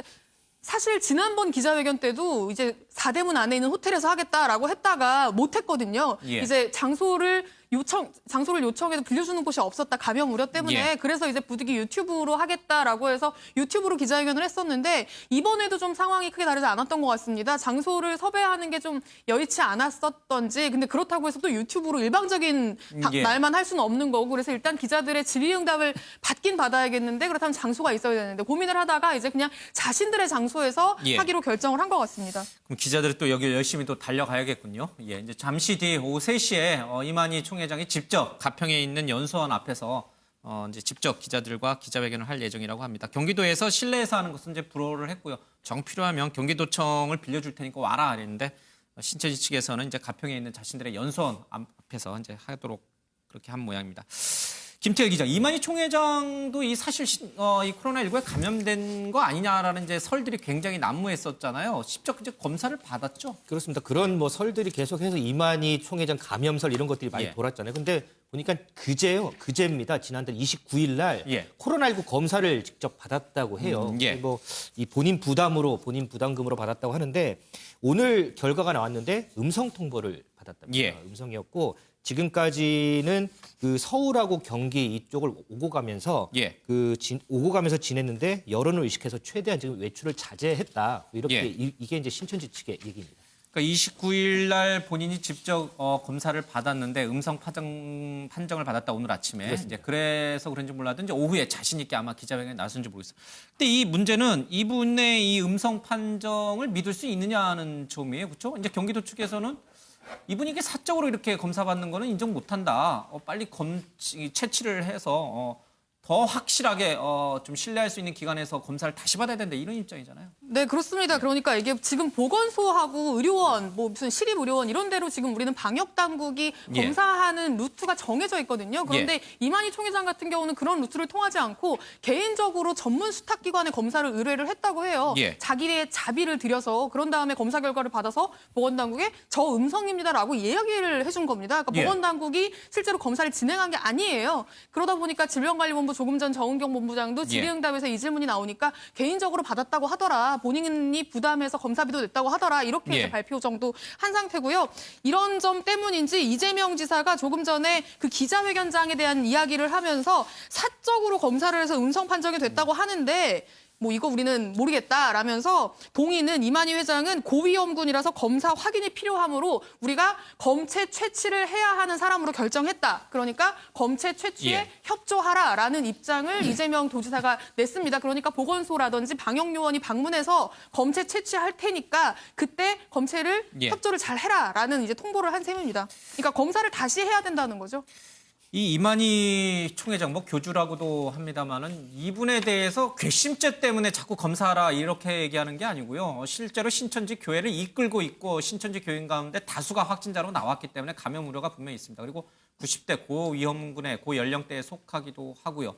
사실 지난번 기자회견 때도 이제 4대문 안에 있는 호텔에서 하겠다라고 했다가 못했거든요. 이제 장소를 요청해도 빌려주는 곳이 없었다. 감염 우려 때문에. 그래서 이제 부득이 유튜브로 하겠다라고 해서 유튜브로 기자회견을 했었는데 이번에도 좀 상황이 크게 다르지 않았던 것 같습니다. 장소를 섭외하는 게 좀 여의치 않았었던지 근데 그렇다고 해서 또 유튜브로 일방적인 말만 할 수는 없는 거고 그래서 일단 기자들의 질의응답을 받긴 받아야겠는데 그렇다면 장소가 있어야 되는데 고민을 하다가 이제 그냥 자신들의 장소에서 하기로 결정을 한 것 같습니다. 그럼 기자들이 또 여기 열심히 또 달려가야겠군요. 이제 잠시 뒤 오후 3시에 이만희 총회장이 직접 가평에 있는 연수원 앞에서 이제 직접 기자들과 기자회견을 할 예정이라고 합니다. 경기도에서 실내에서 하는 것은 이제 불허를 했고요. 정 필요하면 경기도청을 빌려줄 테니까 와라 그랬는데 신천지 측에서는 이제 가평에 있는 자신들의 연수원 앞에서 이제 하도록 그렇게 한 모양입니다. 김태일 기자, 이만희 총회장도 이 사실 이 코로나19에 감염된 거 아니냐라는 이제 설들이 굉장히 난무했었잖아요. 직접 이제 검사를 받았죠? 그렇습니다. 그런 뭐 설들이 계속해서 이만희 총회장 감염설 이런 것들이 많이 돌았잖아요. 근데 보니까 그제입니다. 지난달 29일 날 코로나19 검사를 직접 받았다고 해요. 뭐 이 본인 부담금으로 받았다고 하는데 오늘 결과가 나왔는데 음성 통보를 받았답니다. 음성이었고 지금까지는 그 서울하고 경기 이쪽을 오고 가면서 오고 가면서 지냈는데 여론을 의식해서 최대한 지금 외출을 자제했다. 이렇게 이게 이제 신천지 측의 얘기입니다. 그러니까 29일 날 본인이 직접 검사를 받았는데 음성 판정을 받았다 오늘 아침에 이제 그래서 그런지 몰라도 이제 오후에 자신 있게 아마 기자회견에 나섰는지 모르겠어요. 근데 이 문제는 이분의 이 음성 판정을 믿을 수 있느냐는 점이에요, 그렇죠? 이제 경기도 측에서는 이분이 이게 사적으로 이렇게 검사받는 거는 인정 못한다. 빨리 채취를 해서 더 확실하게 좀 신뢰할 수 있는 기관에서 검사를 다시 받아야 된다 이런 입장이잖아요. 네, 그렇습니다. 그러니까 이게 지금 보건소하고 의료원, 뭐 무슨 시립의료원 이런 데로 지금 우리는 방역 당국이 검사하는 루트가 정해져 있거든요. 그런데 이만희 총회장 같은 경우는 그런 루트를 통하지 않고 개인적으로 전문 수탁기관에 검사를 의뢰를 했다고 해요. 자기의 자비를 들여서 그런 다음에 검사 결과를 받아서 보건당국에 저 음성입니다라고 이야기를 해준 겁니다. 그러니까 보건당국이 실제로 검사를 진행한 게 아니에요. 그러다 보니까 질병관리본부 조금 전 정은경 본부장도 질의응답에서 이 질문이 나오니까 개인적으로 받았다고 하더라. 본인이 부담해서 검사비도 냈다고 하더라. 이렇게 이제 발표 정도 한 상태고요. 이런 점 때문인지 이재명 지사가 조금 전에 그 기자회견장에 대한 이야기를 하면서 사적으로 검사를 해서 음성 판정이 됐다고 하는데 뭐 이거 우리는 모르겠다라면서 동의는 이만희 회장은 고위험군이라서 검사 확인이 필요하므로 우리가 검체 채취를 해야 하는 사람으로 결정했다. 그러니까 검체 채취에 협조하라라는 입장을 이재명 도지사가 냈습니다. 그러니까 보건소라든지 방역요원이 방문해서 검체 채취할 테니까 그때 검체를 협조를 잘 해라라는 이제 통보를 한 셈입니다. 그러니까 검사를 다시 해야 된다는 거죠. 이 이만희 총회장 뭐 교주라고도 합니다만은 이분에 대해서 괘씸죄 때문에 자꾸 검사하라 이렇게 얘기하는 게 아니고요. 실제로 신천지 교회를 이끌고 있고 신천지 교인 가운데 다수가 확진자로 나왔기 때문에 감염 우려가 분명히 있습니다. 그리고 90대 고위험군의 고연령대에 속하기도 하고요.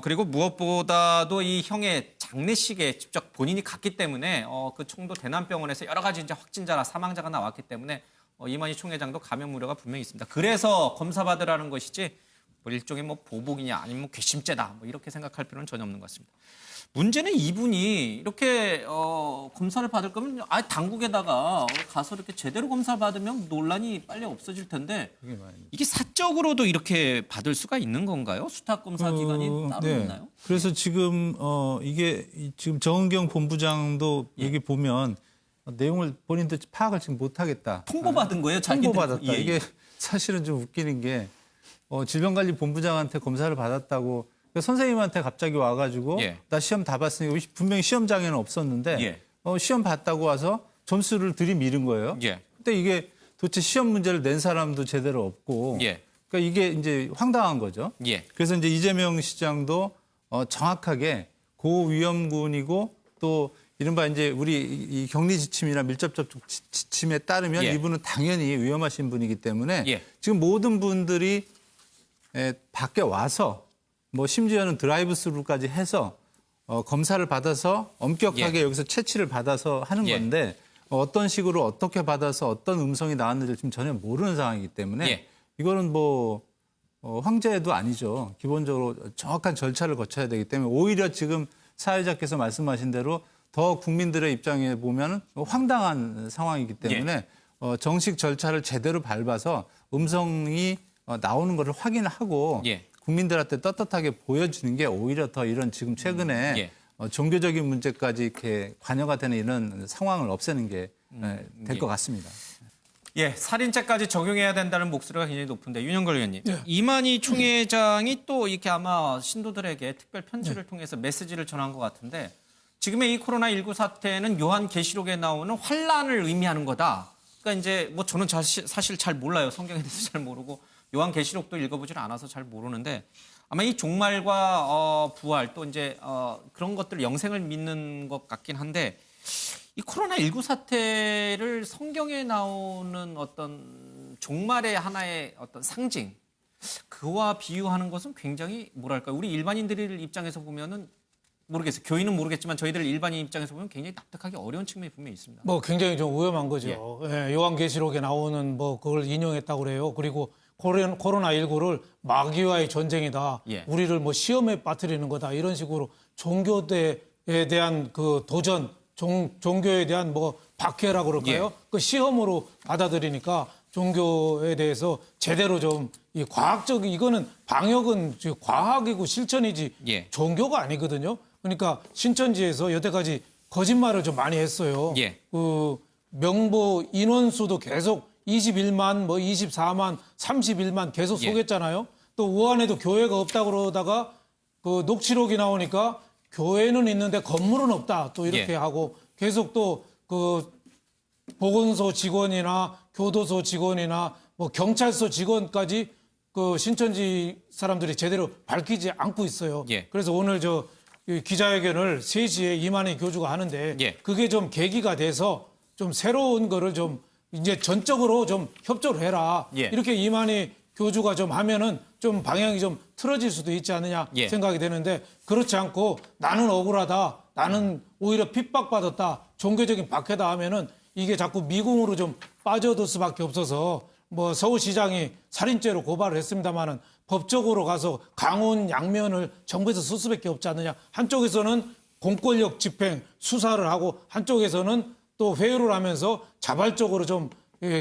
그리고 무엇보다도 이 형의 장례식에 직접 본인이 갔기 때문에 그 청도 대남병원에서 여러 가지 이제 확진자나 사망자가 나왔기 때문에 이만희 총회장도 감염 우려가 분명히 있습니다. 그래서 검사 받으라는 것이지 뭐 일종의 뭐 보복이냐 아니면 뭐 괘씸죄다 뭐 이렇게 생각할 필요는 전혀 없는 것 같습니다. 문제는 이분이 이렇게 검사를 받을 거면 당국에다가 가서 이렇게 제대로 검사를 받으면 논란이 빨리 없어질 텐데 이게 사적으로도 이렇게 받을 수가 있는 건가요? 수탁 검사 기관이 따로 있나요? 그래서 지금 이게 지금 정은경 본부장도 여기 보면 내용을 본인도 파악을 지금 못하겠다. 통보받은 거예요? 통보받았다. 이게 사실은 좀 웃기는 게 질병관리본부장한테 검사를 받았다고 그러니까 선생님한테 갑자기 와가지고 나 시험 다 봤으니까 분명히 시험장에는 없었는데 시험 봤다고 와서 점수를 들이밀은 거예요. 근데 이게 도대체 시험 문제를 낸 사람도 제대로 없고 그러니까 이게 이제 황당한 거죠. 그래서 이제 이재명 시장도 정확하게 고위험군이고 또 이른바 이제 우리 이 격리 지침이나 밀접 접촉 지침에 따르면 이분은 당연히 위험하신 분이기 때문에 지금 모든 분들이 밖에 와서 뭐 심지어는 드라이브 스루까지 해서 검사를 받아서 엄격하게 여기서 채취를 받아서 하는 건데 어떤 식으로 어떻게 받아서 어떤 음성이 나왔는지 지금 전혀 모르는 상황이기 때문에 이거는 뭐 황제도 아니죠. 기본적으로 정확한 절차를 거쳐야 되기 때문에 오히려 지금 사회자께서 말씀하신 대로 더 국민들의 입장에 보면 황당한 상황이기 때문에 정식 절차를 제대로 밟아서 음성이 나오는 것을 확인하고 국민들한테 떳떳하게 보여주는 게 오히려 더 이런 지금 최근에 종교적인 문제까지 이렇게 관여가 되는 이런 상황을 없애는 게 될 것 같습니다. 살인죄까지 적용해야 된다는 목소리가 굉장히 높은데 윤영걸 의원님, 이만희 총회장이 또 이렇게 아마 신도들에게 특별 편지를 통해서 메시지를 전한 것 같은데 지금의 이 코로나19 사태는 요한계시록에 나오는 환란을 의미하는 거다. 그러니까 이제 뭐 저는 사실 잘 몰라요. 성경에 대해서 잘 모르고 요한계시록도 읽어보질 않아서 잘 모르는데 아마 이 종말과 부활 또 이제 그런 것들 영생을 믿는 것 같긴 한데 이 코로나19 사태를 성경에 나오는 어떤 종말의 하나의 어떤 상징 그와 비유하는 것은 굉장히 뭐랄까요. 우리 일반인들 입장에서 보면은 모르겠어요. 교인은 모르겠지만 저희들 일반인 입장에서 보면 굉장히 납득하기 어려운 측면이 분명히 있습니다. 뭐 굉장히 좀 위험한 거죠. 요한계시록에 나오는 뭐 그걸 인용했다고 그래요. 그리고 코로나19를 마귀와의 전쟁이다. 우리를 뭐 시험에 빠뜨리는 거다. 이런 식으로 종교에 대한 그 도전, 종교에 대한 뭐 박해라고 그럴까요? 그 시험으로 받아들이니까 종교에 대해서 제대로 좀 이 과학적 이거는 방역은 과학이고 실천이지 종교가 아니거든요. 그러니까 신천지에서 여태까지 거짓말을 좀 많이 했어요. 그 명부 인원수도 계속 21만, 뭐 24만, 31만 계속 속였잖아요. 또 우한에도 교회가 없다고 그러다가 그 녹취록이 나오니까 교회는 있는데 건물은 없다. 또 이렇게 하고 계속 또 그 보건소 직원이나 교도소 직원이나 뭐 경찰서 직원까지 그 신천지 사람들이 제대로 밝히지 않고 있어요. 그래서 오늘 저 기자회견을 3시에 이만희 교주가 하는데 그게 좀 계기가 돼서 좀 새로운 거를 좀 이제 전적으로 좀 협조를 해라. 이렇게 이만희 교주가 좀 하면은 좀 방향이 좀 틀어질 수도 있지 않느냐 생각이 되는데 그렇지 않고 나는 억울하다. 나는 오히려 핍박받았다. 종교적인 박해다 하면은 이게 자꾸 미궁으로 좀 빠져들 수밖에 없어서 뭐 서울시장이 살인죄로 고발을 했습니다마는 법적으로 가서 강원 양면을 정부에서 쓸 수밖에 없지 않느냐. 한쪽에서는 공권력 집행 수사를 하고 한쪽에서는 또 회유를 하면서 자발적으로 좀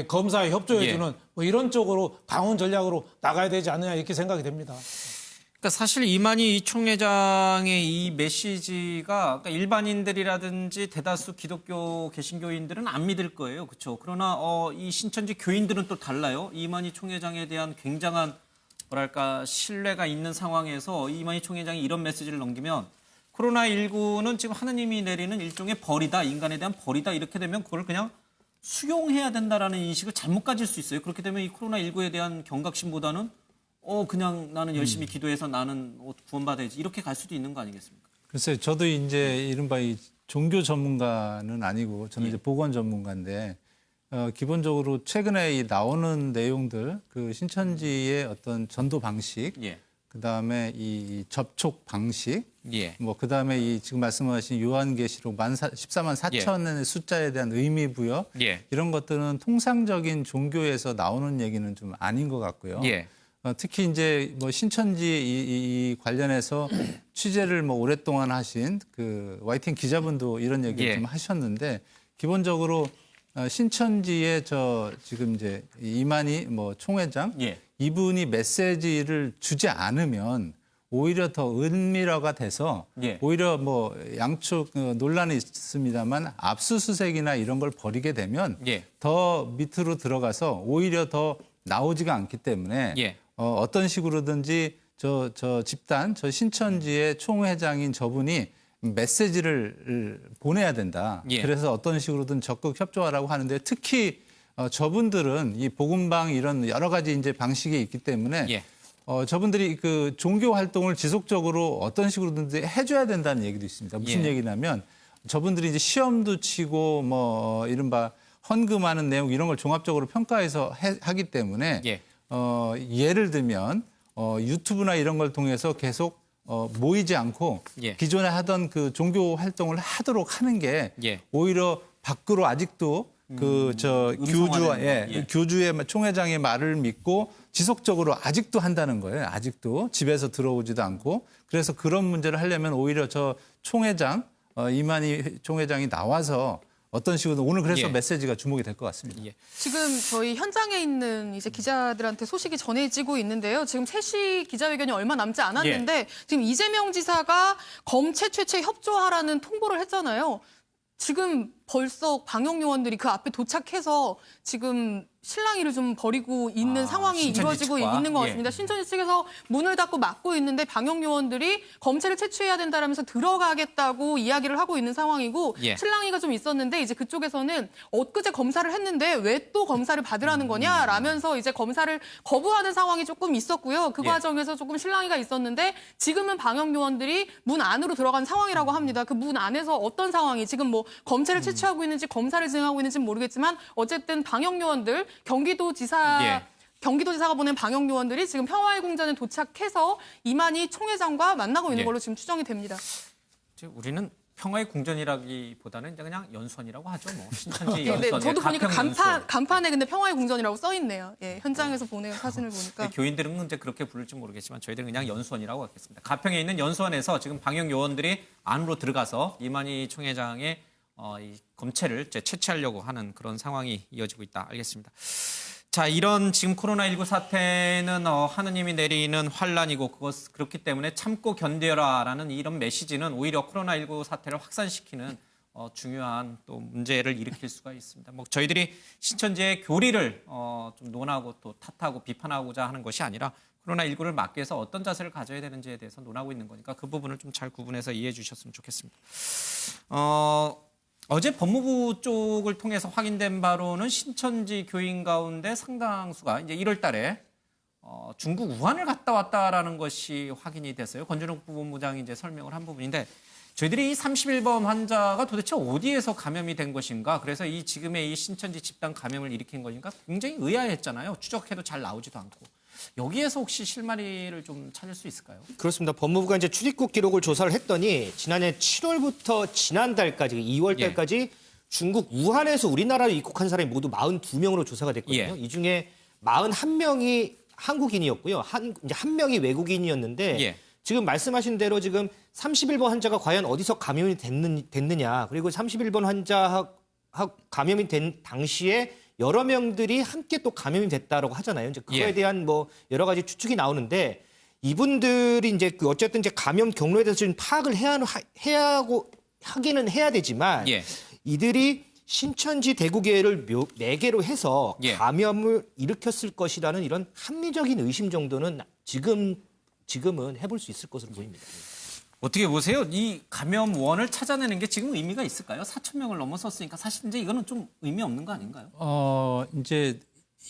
검사에 협조해주는 뭐 이런 쪽으로 강원 전략으로 나가야 되지 않느냐 이렇게 생각이 됩니다. 그러니까 사실 이만희 총회장의 이 메시지가 그러니까 일반인들이라든지 대다수 기독교 개신교인들은 안 믿을 거예요. 그렇죠? 그러나 이 신천지 교인들은 또 달라요. 이만희 총회장에 대한 굉장한 뭐랄까 신뢰가 있는 상황에서 이만희 총회장이 이런 메시지를 넘기면 코로나19는 지금 하느님이 내리는 일종의 벌이다. 인간에 대한 벌이다. 이렇게 되면 그걸 그냥 수용해야 된다라는 인식을 잘못 가질 수 있어요. 그렇게 되면 이 코로나19에 대한 경각심보다는 그냥 나는 열심히 기도해서 나는 구원받아야지 이렇게 갈 수도 있는 거 아니겠습니까? 글쎄요, 저도 이제 이른바 이 종교 전문가는 아니고 저는 이제 보건 전문가인데 기본적으로 최근에 이 나오는 내용들 그 신천지의 어떤 전도 방식, 그다음에 이 접촉 방식, 뭐 그다음에 이 지금 말씀하신 요한계시록 14만 4천의 숫자에 대한 의미 부여 이런 것들은 통상적인 종교에서 나오는 얘기는 좀 아닌 것 같고요. 특히 이제 뭐 신천지 이 관련해서 취재를 뭐 오랫동안 하신 그 YTN 기자분도 이런 얘기를 좀 하셨는데 기본적으로 신천지의 지금 이제 이만희 뭐 총회장 이분이 메시지를 주지 않으면 오히려 더 은밀화가 돼서 오히려 뭐 양쪽 논란이 있습니다만 압수수색이나 이런 걸 벌이게 되면 더 밑으로 들어가서 오히려 더 나오지가 않기 때문에 어떤 식으로든지 저 집단, 저 신천지의 총회장인 저분이 메시지를 보내야 된다. 그래서 어떤 식으로든 적극 협조하라고 하는데 특히 저분들은 이 복음방 이런 여러 가지 이제 방식이 있기 때문에 저분들이 그 종교 활동을 지속적으로 어떤 식으로든지 해줘야 된다는 얘기도 있습니다. 무슨 얘기냐면 저분들이 이제 시험도 치고 뭐 이른바 헌금하는 내용 이런 걸 종합적으로 평가해서 하기 때문에 예를 들면 유튜브나 이런 걸 통해서 계속 모이지 않고 기존에 하던 그 종교 활동을 하도록 하는 게 오히려 밖으로 아직도 교주의 총회장의 말을 믿고 지속적으로 아직도 한다는 거예요. 아직도 집에서 들어오지도 않고 그래서 그런 문제를 하려면 오히려 저 총회장 이만희 총회장이 나와서 어떤 식으로 오늘 그래서 메시지가 주목이 될 것 같습니다. 지금 저희 현장에 있는 이제 기자들한테 소식이 전해지고 있는데요. 지금 3시 기자회견이 얼마 남지 않았는데 지금 이재명 지사가 검체 최초에 협조하라는 통보를 했잖아요. 지금 벌써 방역 요원들이 그 앞에 도착해서 지금 실랑이를 좀 벌이고 있는 상황이 이루어지고 있는 것 같습니다. 신천지 측에서 문을 닫고 막고 있는데 방역 요원들이 검체를 채취해야 된다라면서 들어가겠다고 이야기를 하고 있는 상황이고 실랑이가 좀 있었는데 이제 그쪽에서는 엊그제 검사를 했는데 왜 또 검사를 받으라는 거냐라면서 이제 검사를 거부하는 상황이 조금 있었고요. 그 과정에서 조금 실랑이가 있었는데 지금은 방역 요원들이 문 안으로 들어간 상황이라고 합니다. 그 문 안에서 어떤 상황이 지금 뭐 검체를 채취하고 있는지 검사를 진행하고 있는지는 모르겠지만 어쨌든 방역 요원들 경기도지사가 보낸 방역 요원들이 지금 평화의 궁전에 도착해서 이만희 총회장과 만나고 있는 걸로 지금 추정이 됩니다. 우리는 평화의 궁전이라기보다는 이제 그냥 연수원이라고 하죠. 뭐 신천지 연수원. 저도 보니까 간판에 근데 평화의 궁전이라고 써 있네요. 현장에서 보낸 사진을 보니까. 교인들은 이제 그렇게 부를지 모르겠지만 저희들은 그냥 연수원이라고 하겠습니다. 가평에 있는 연수원에서 지금 방역 요원들이 안으로 들어가서 이만희 총회장의 이 검체를 채취하려고 하는 그런 상황이 이어지고 있다. 알겠습니다. 자, 이런 지금 코로나19 사태는 하느님이 내리는 환란이고 그렇기 때문에 참고 견뎌라라는 이런 메시지는 오히려 코로나19 사태를 확산시키는 중요한 또 문제를 일으킬 수가 있습니다. 뭐 저희들이 신천지의 교리를 좀 논하고 또 탓하고 비판하고자 하는 것이 아니라 코로나19를 막기 위해서 어떤 자세를 가져야 되는지에 대해서 논하고 있는 거니까 그 부분을 좀 잘 구분해서 이해해 주셨으면 좋겠습니다. 어제 법무부 쪽을 통해서 확인된 바로는 신천지 교인 가운데 상당수가 이제 1월 달에 중국 우한을 갔다 왔다라는 것이 확인이 됐어요. 권준욱 부본부장이 이제 설명을 한 부분인데 저희들이 이 31번 환자가 도대체 어디에서 감염이 된 것인가? 그래서 이 지금의 이 신천지 집단 감염을 일으킨 것인가? 굉장히 의아했잖아요. 추적해도 잘 나오지도 않고. 여기에서 혹시 실마리를 좀 찾을 수 있을까요? 그렇습니다. 법무부가 이제 출입국 기록을 조사를 했더니 지난해 7월부터 지난달까지 2월 달까지 중국 우한에서 우리나라로 입국한 사람이 모두 42명으로 조사가 됐거든요. 이 중에 41명이 한국인이었고요. 이제 한 명이 외국인이었는데 지금 말씀하신 대로 지금 31번 환자가 과연 어디서 감염이 됐느냐. 그리고 31번 환자 감염이 된 당시에 여러 명들이 함께 또 감염이 됐다라고 하잖아요. 이제 그거에 대한 뭐 여러 가지 추측이 나오는데 이분들이 이제 그 어쨌든 이제 감염 경로에 대해서 좀 파악을 하기는 해야 되지만 예. 이들이 신천지 대구계를 매개로 해서 예. 감염을 일으켰을 것이라는 이런 합리적인 의심 정도는 지금은 해볼 수 있을 것으로 보입니다. 어떻게 보세요? 이 감염원을 찾아내는 게 지금 의미가 있을까요? 4천 명을 넘어섰으니까 사실 이제 이거는 좀 의미 없는 거 아닌가요? 이제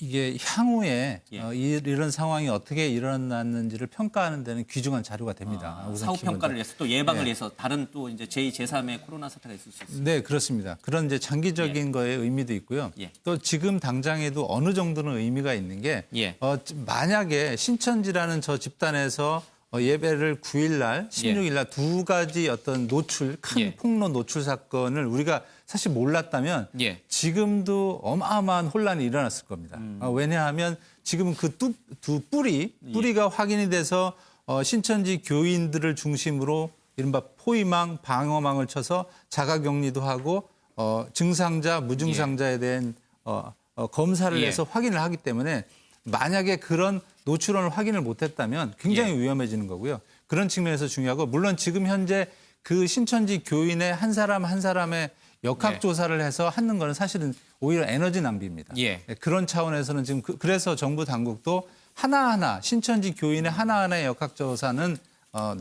이게 향후에 예. 이런 상황이 어떻게 일어났는지를 평가하는 데는 귀중한 자료가 됩니다. 우선 사후 기본적으로. 평가를 위해서 또 예방을 네. 위해서 다른 또 이제 제2, 제3의 코로나 사태가 있을 수 있습니다. 네, 그렇습니다. 그런 이제 장기적인 거에 의미도 있고요. 예. 또 지금 당장에도 어느 정도는 의미가 있는 게 예. 만약에 신천지라는 저 집단에서 예배를 9일 날, 16일 날 두 가지 어떤 노출, 큰 예. 폭로 노출 사건을 우리가 사실 몰랐다면 예. 지금도 어마어마한 혼란이 일어났을 겁니다. 왜냐하면 지금 그 두 뿌리가 확인이 돼서 신천지 교인들을 중심으로 이른바 포위망, 방어망을 쳐서 자가격리도 하고 증상자, 무증상자에 대한 검사를 예. 해서 확인을 하기 때문에 만약에 그런 노출원을 확인을 못했다면 굉장히 예. 위험해지는 거고요. 그런 측면에서 중요하고 물론 지금 현재 그 신천지 교인의 한 사람 한 사람의 역학조사를 해서 하는 거는 사실은 오히려 에너지 낭비입니다. 예. 그런 차원에서는 지금 그래서 정부 당국도 하나하나 신천지 교인의 하나하나의 역학조사는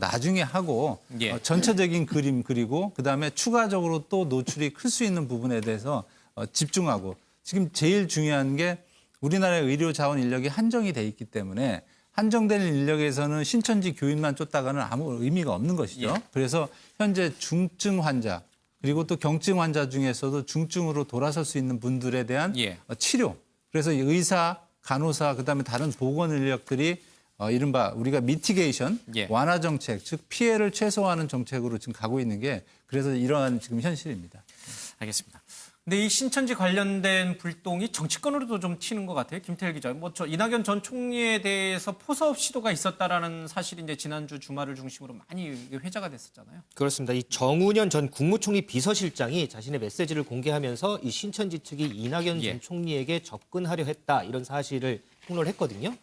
나중에 하고 예. 전체적인 그림 그리고 그다음에 추가적으로 또 노출이 클 수 있는 부분에 대해서 집중하고 지금 제일 중요한 게 우리나라의 의료 자원 인력이 한정이 돼 있기 때문에 한정된 인력에서는 신천지 교인만 쫓다가는 아무 의미가 없는 것이죠. 예. 그래서 현재 중증 환자 그리고 또 경증 환자 중에서도 중증으로 돌아설 수 있는 분들에 대한 예. 치료. 그래서 이 의사, 간호사, 그다음에 다른 보건 인력들이 이른바 우리가 미티게이션, 예. 완화 정책, 즉 피해를 최소화하는 정책으로 지금 가고 있는 게 그래서 이러한 지금 현실입니다. 알겠습니다. 근데 이 신천지 관련된 불똥이 정치권으로도 좀 튀는 것 같아요. 김태일 기자. 이낙연 전 총리에 대해서 포섭 시도가 있었다라는 사실이 이제 지난주 주말을 중심으로 많이 회자가 됐었잖아요. 그렇습니다. 이 정운현 전 국무총리 비서실장이 자신의 메시지를 공개하면서 이 신천지 측이 이낙연 예. 전 총리에게 접근하려 했다 이런 사실을 폭로를 했거든요.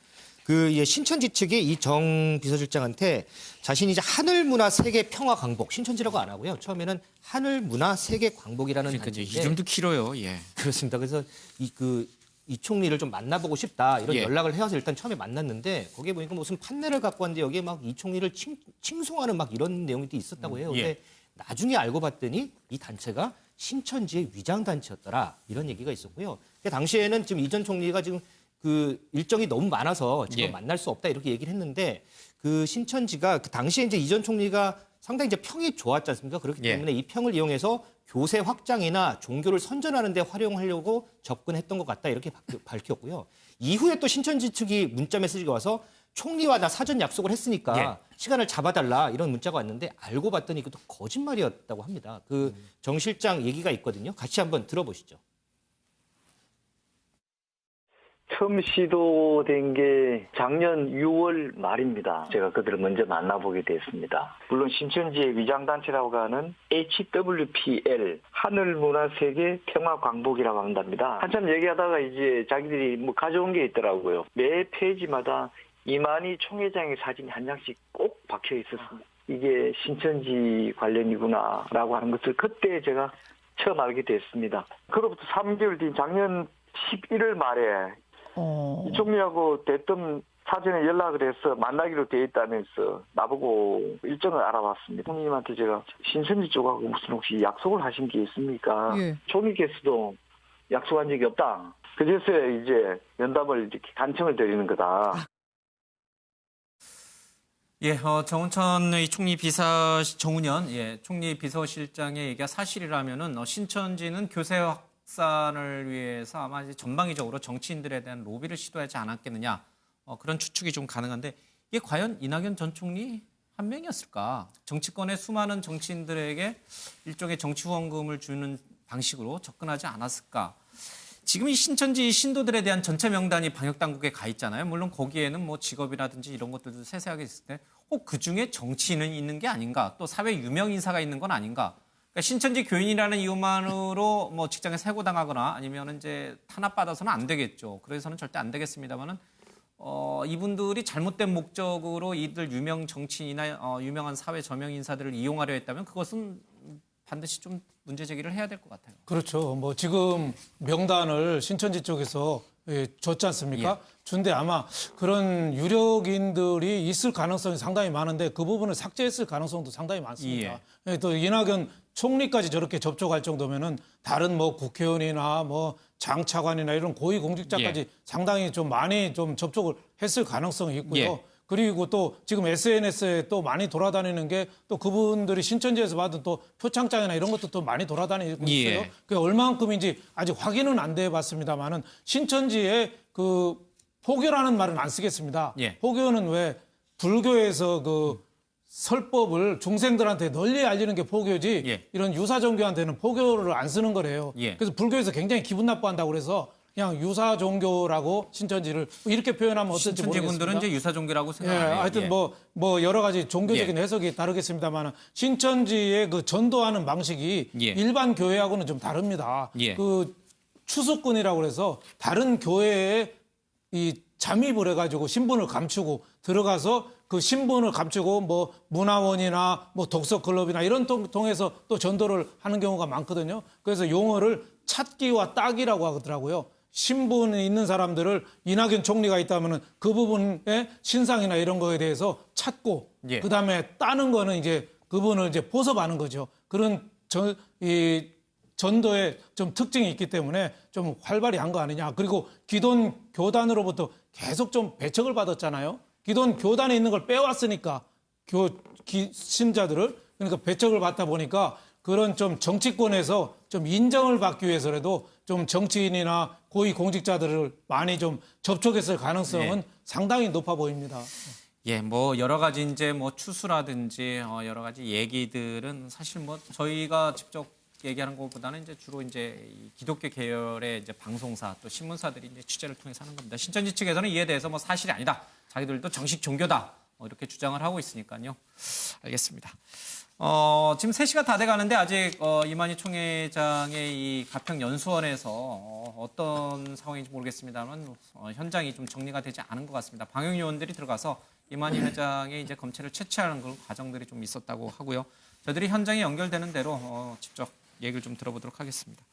신천지 측이 이 정 비서실장한테 자신이 이제 하늘문화 세계 평화 광복 신천지라고 안 하고요. 처음에는 하늘문화 세계 광복이라는 그러니까 이제 단체인데 이름도 길어요. 예. 그렇습니다. 그래서 이 총리를 좀 만나보고 싶다 이런 예. 연락을 해서 일단 처음에 만났는데 거기에 보니까 무슨 판넬을 갖고 왔는데 여기에 막 이 총리를 칭송하는 막 이런 내용이 있었다고 해요. 근데 예. 나중에 알고 봤더니 이 단체가 신천지의 위장 단체였더라 이런 얘기가 있었고요. 당시에는 지금 이 전 총리가 지금 그 일정이 너무 많아서 지금 예. 만날 수 없다 이렇게 얘기를 했는데 그 신천지가 그 당시에 이제 이 전 총리가 상당히 이제 평이 좋았지 않습니까? 그렇기 예. 때문에 이 평을 이용해서 교세 확장이나 종교를 선전하는 데 활용하려고 접근했던 것 같다 이렇게 밝혔고요. 이후에 또 신천지 측이 문자 메시지가 와서 총리와 나 사전 약속을 했으니까 예. 시간을 잡아달라 이런 문자가 왔는데 알고 봤더니 그것도 거짓말이었다고 합니다. 그 정 실장 얘기가 있거든요. 같이 한번 들어보시죠. 처음 시도된 게 작년 6월 말입니다. 제가 그들을 먼저 만나보게 됐습니다. 물론 신천지의 위장단체라고 하는 HWPL, 하늘문화세계 평화광복이라고 한답니다. 한참 얘기하다가 이제 자기들이 가져온 게 있더라고요. 매 페이지마다 이만희 총회장의 사진이 한 장씩 꼭 박혀 있었습니다. 이게 신천지 관련이구나라고 하는 것을 그때 제가 처음 알게 됐습니다. 그로부터 3개월 뒤 작년 11월 말에 이 총리하고 대뜸 사전에 연락을 해서 만나기로 돼 있다면서 나보고 일정을 알아봤습니다. 총리님한테 제가 신천지 쪽하고 무슨 혹시 약속을 하신 게 있습니까? 예. 총리께서도 약속한 적이 없다. 그래서 이제 면담을 이렇게 간청을 드리는 거다. 예, 정운현 정운현 총리 비서실장의 얘기가 사실이라면은 신천지는 교세 확산을 위해서 아마 이제 전방위적으로 정치인들에 대한 로비를 시도하지 않았겠느냐 그런 추측이 좀 가능한데 이게 과연 이낙연 전 총리 한 명이었을까? 정치권의 수많은 정치인들에게 일종의 정치 후원금을 주는 방식으로 접근하지 않았을까? 지금 이 신천지 신도들에 대한 전체 명단이 방역당국에 가 있잖아요. 물론 거기에는 뭐 직업이라든지 이런 것들도 세세하게 있을 때 혹 그중에 정치인은 있는 게 아닌가? 또 사회 유명 인사가 있는 건 아닌가? 그러니까 신천지 교인이라는 이유만으로 뭐 직장에 해고당하거나 아니면 이제 탄압받아서는 안 되겠죠. 그래서는 절대 안 되겠습니다만은 이분들이 잘못된 목적으로 이들 유명 정치인이나 유명한 사회 저명 인사들을 이용하려 했다면 그것은 반드시 좀 문제 제기를 해야 될 것 같아요. 그렇죠. 뭐 지금 명단을 신천지 쪽에서 줬지 않습니까? 예. 준데 아마 그런 유력인들이 있을 가능성이 상당히 많은데 그 부분을 삭제했을 가능성도 상당히 많습니다. 예, 또 이낙연 총리까지 저렇게 접촉할 정도면은 다른 뭐 국회의원이나 뭐 장차관이나 이런 고위 공직자까지 상당히 좀 많이 좀 접촉을 했을 가능성이 있고요. 그리고 또 지금 SNS에 또 많이 돌아다니는 게 또 그분들이 신천지에서 받은 또 표창장이나 이런 것도 또 많이 돌아다니고 있어요. 그게 얼마만큼인지 아직 확인은 안 돼 봤습니다만은 신천지에 그 포교라는 말은 안 쓰겠습니다. 포교는 왜 불교에서 그 설법을 중생들한테 널리 알리는 게 포교지 이런 유사 종교한테는 포교를 안 쓰는 거래요. 그래서 불교에서 굉장히 기분 나빠한다고 그래서 그냥 유사 종교라고 신천지를 이렇게 표현하면 어떨지 모르겠습니다. 신천지 분들은 이제 유사 종교라고 생각해요. 하여튼 뭐 여러 가지 종교적인 해석이 다르겠습니다만 신천지의 그 전도하는 방식이 일반 교회하고는 좀 다릅니다. 그 추수꾼이라고 그래서 다른 교회에 이 잠입을 해가지고 신분을 감추고 들어가서 그 신분을 감추고 뭐 문화원이나 뭐 독서클럽이나 이런 통해서 또 전도를 하는 경우가 많거든요. 그래서 용어를 찾기와 따기라고 하더라고요. 신분이 있는 사람들을 이낙연 총리가 있다면은 그 부분의 신상이나 이런 거에 대해서 찾고 그다음에 따는 거는 이제 그분을 이제 포섭하는 거죠. 그런 이 전도에 좀 특징이 있기 때문에 좀 활발히 한 거 아니냐. 그리고 기존 교단으로부터 계속 좀 배척을 받았잖아요. 기존 교단에 있는 걸 빼왔으니까 신자들을 그러니까 배척을 받다 보니까 그런 좀 정치권에서 좀 인정을 받기 위해서라도 좀 정치인이나 고위 공직자들을 많이 좀 접촉했을 가능성은 상당히 높아 보입니다. 뭐 여러 가지 이제 뭐 추수라든지 여러 가지 얘기들은 사실 뭐 저희가 직접 얘기하는 것보다는 이제 주로 이제 이 기독교 계열의 이제 방송사 또 신문사들이 이제 취재를 통해서 하는 겁니다. 신천지 측에서는 이에 대해서 뭐 사실이 아니다. 자기들도 정식 종교다. 이렇게 주장을 하고 있으니까요. 알겠습니다. 지금 3시가 다 돼가는데 아직 이만희 총회장의 이 가평연수원에서 어떤 상황인지 모르겠습니다만 현장이 좀 정리가 되지 않은 것 같습니다. 방역요원들이 들어가서 이만희 회장의 이제 검체를 채취하는 그런 과정들이 좀 있었다고 하고요. 저희들이 현장에 연결되는 대로 직접 얘기를 좀 들어보도록 하겠습니다.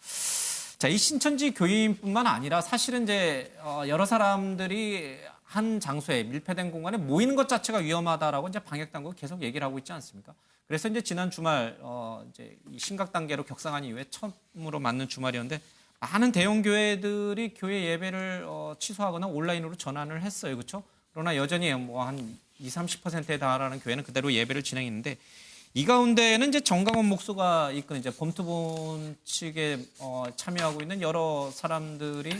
자, 이 신천지 교인뿐만 아니라 사실은 이제 여러 사람들이 한 장소에 밀폐된 공간에 모이는 것 자체가 위험하다라고 이제 방역 당국이 계속 얘기를 하고 있지 않습니까? 그래서 이제 지난 주말 이제 이 심각 단계로 격상한 이후에 처음으로 맞는 주말이었는데 많은 대형 교회들이 교회 예배를 취소하거나 온라인으로 전환을 했어요, 그렇죠? 그러나 여전히 뭐 한 20-30%에 달하는 교회는 그대로 예배를 진행했는데 이 가운데는 이제 정강원 목사가 이끄는 이제 범투본 측에 참여하고 있는 여러 사람들이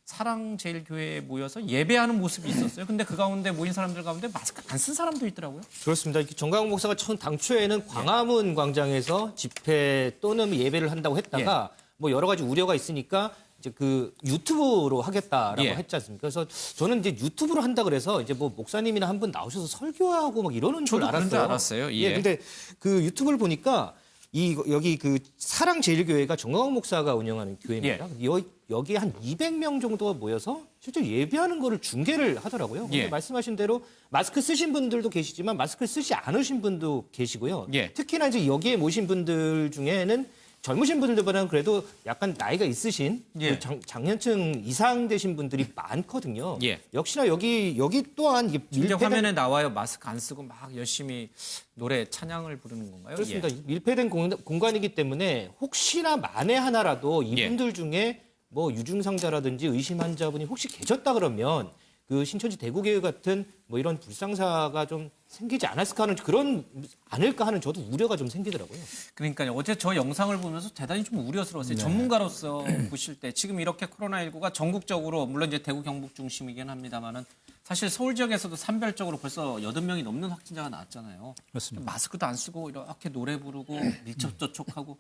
사랑제일교회에 모여서 예배하는 모습이 있었어요. 근데 그 가운데 모인 사람들 가운데 마스크 안 쓴 사람도 있더라고요. 그렇습니다. 정강원 목사가 당초에는 광화문 광장에서 집회 또는 예배를 한다고 했다가 뭐 여러 가지 우려가 있으니까 이제 그 유튜브로 하겠다라고 했지 않습니까? 그래서 저는 이제 유튜브로 한다 그래서 이제 뭐 목사님이나 한 분 나오셔서 설교하고 막 이러는 줄 알았어요. 그런 줄 알았어요. 근데 그 유튜브를 보니까 여기 그 사랑제일교회가 정강원 목사가 운영하는 교회입니다. 여기 한 200명 정도가 모여서 실제 예배하는 거를 중계를 하더라고요. 말씀하신 대로 마스크 쓰신 분들도 계시지만 마스크를 쓰지 않으신 분도 계시고요. 특히나 이제 여기에 모신 분들 중에는 젊으신 분들보다는 그래도 약간 나이가 있으신 그 장년층 이상 되신 분들이 많거든요. 역시나 여기 또한 이게 화면에 나와요. 마스크 안 쓰고 막 열심히 노래 찬양을 부르는 건가요? 그렇습니다. 밀폐된 공간이기 때문에 혹시나 만에 하나라도 이분들 중에 뭐 유증상자라든지 의심 환자분이 혹시 계셨다 그러면 그 신천지 대구교회 같은 뭐 이런 불상사가 좀 생기지 않을까 하는 저도 우려가 좀 생기더라고요. 그러니까요. 어제 저 영상을 보면서 대단히 좀 우려스러웠어요. 전문가로서 보실 때 지금 이렇게 코로나19가 전국적으로 물론 이제 대구 경북 중심이긴 합니다만은 사실 서울 지역에서도 산별적으로 벌써 80명이 넘는 확진자가 나왔잖아요. 그렇습니다. 마스크도 안 쓰고 이렇게 노래 부르고 밀접 접촉하고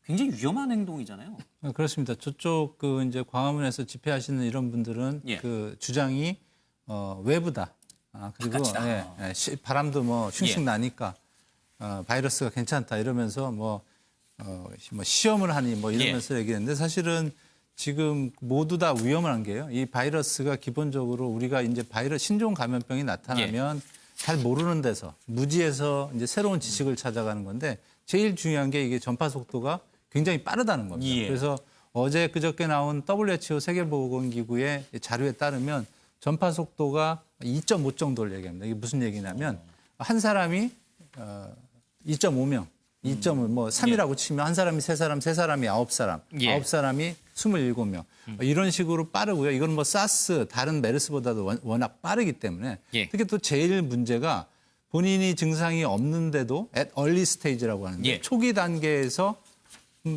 굉장히 위험한 행동이잖아요. 그렇습니다. 저쪽 그 이제 광화문에서 집회하시는 이런 분들은 그 주장이 외부다. 그리고 바람도 뭐 흉식 나니까 바이러스가 괜찮다 이러면서 뭐 시험을 하니 뭐 이러면서 얘기했는데 사실은 지금 모두 다 위험한 게요. 이 바이러스가 기본적으로 우리가 이제 신종 감염병이 나타나면 잘 모르는 데서 무지에서 이제 새로운 지식을 찾아가는 건데 제일 중요한 게 이게 전파 속도가 굉장히 빠르다는 겁니다. 그래서 어제 그저께 나온 WHO 세계보건기구의 자료에 따르면 전파 속도가 2.5 정도를 얘기합니다. 이게 무슨 얘기냐면 한 사람이 2.5명, 2.5, 뭐 3이라고 치면 한 사람이 3사람, 3사람이 9사람, 9사람이 27명. 이런 식으로 빠르고요. 이건 뭐 사스, 다른 메르스보다도 워낙 빠르기 때문에 특히 또 제일 문제가 본인이 증상이 없는데도 at early stage라고 하는데 초기 단계에서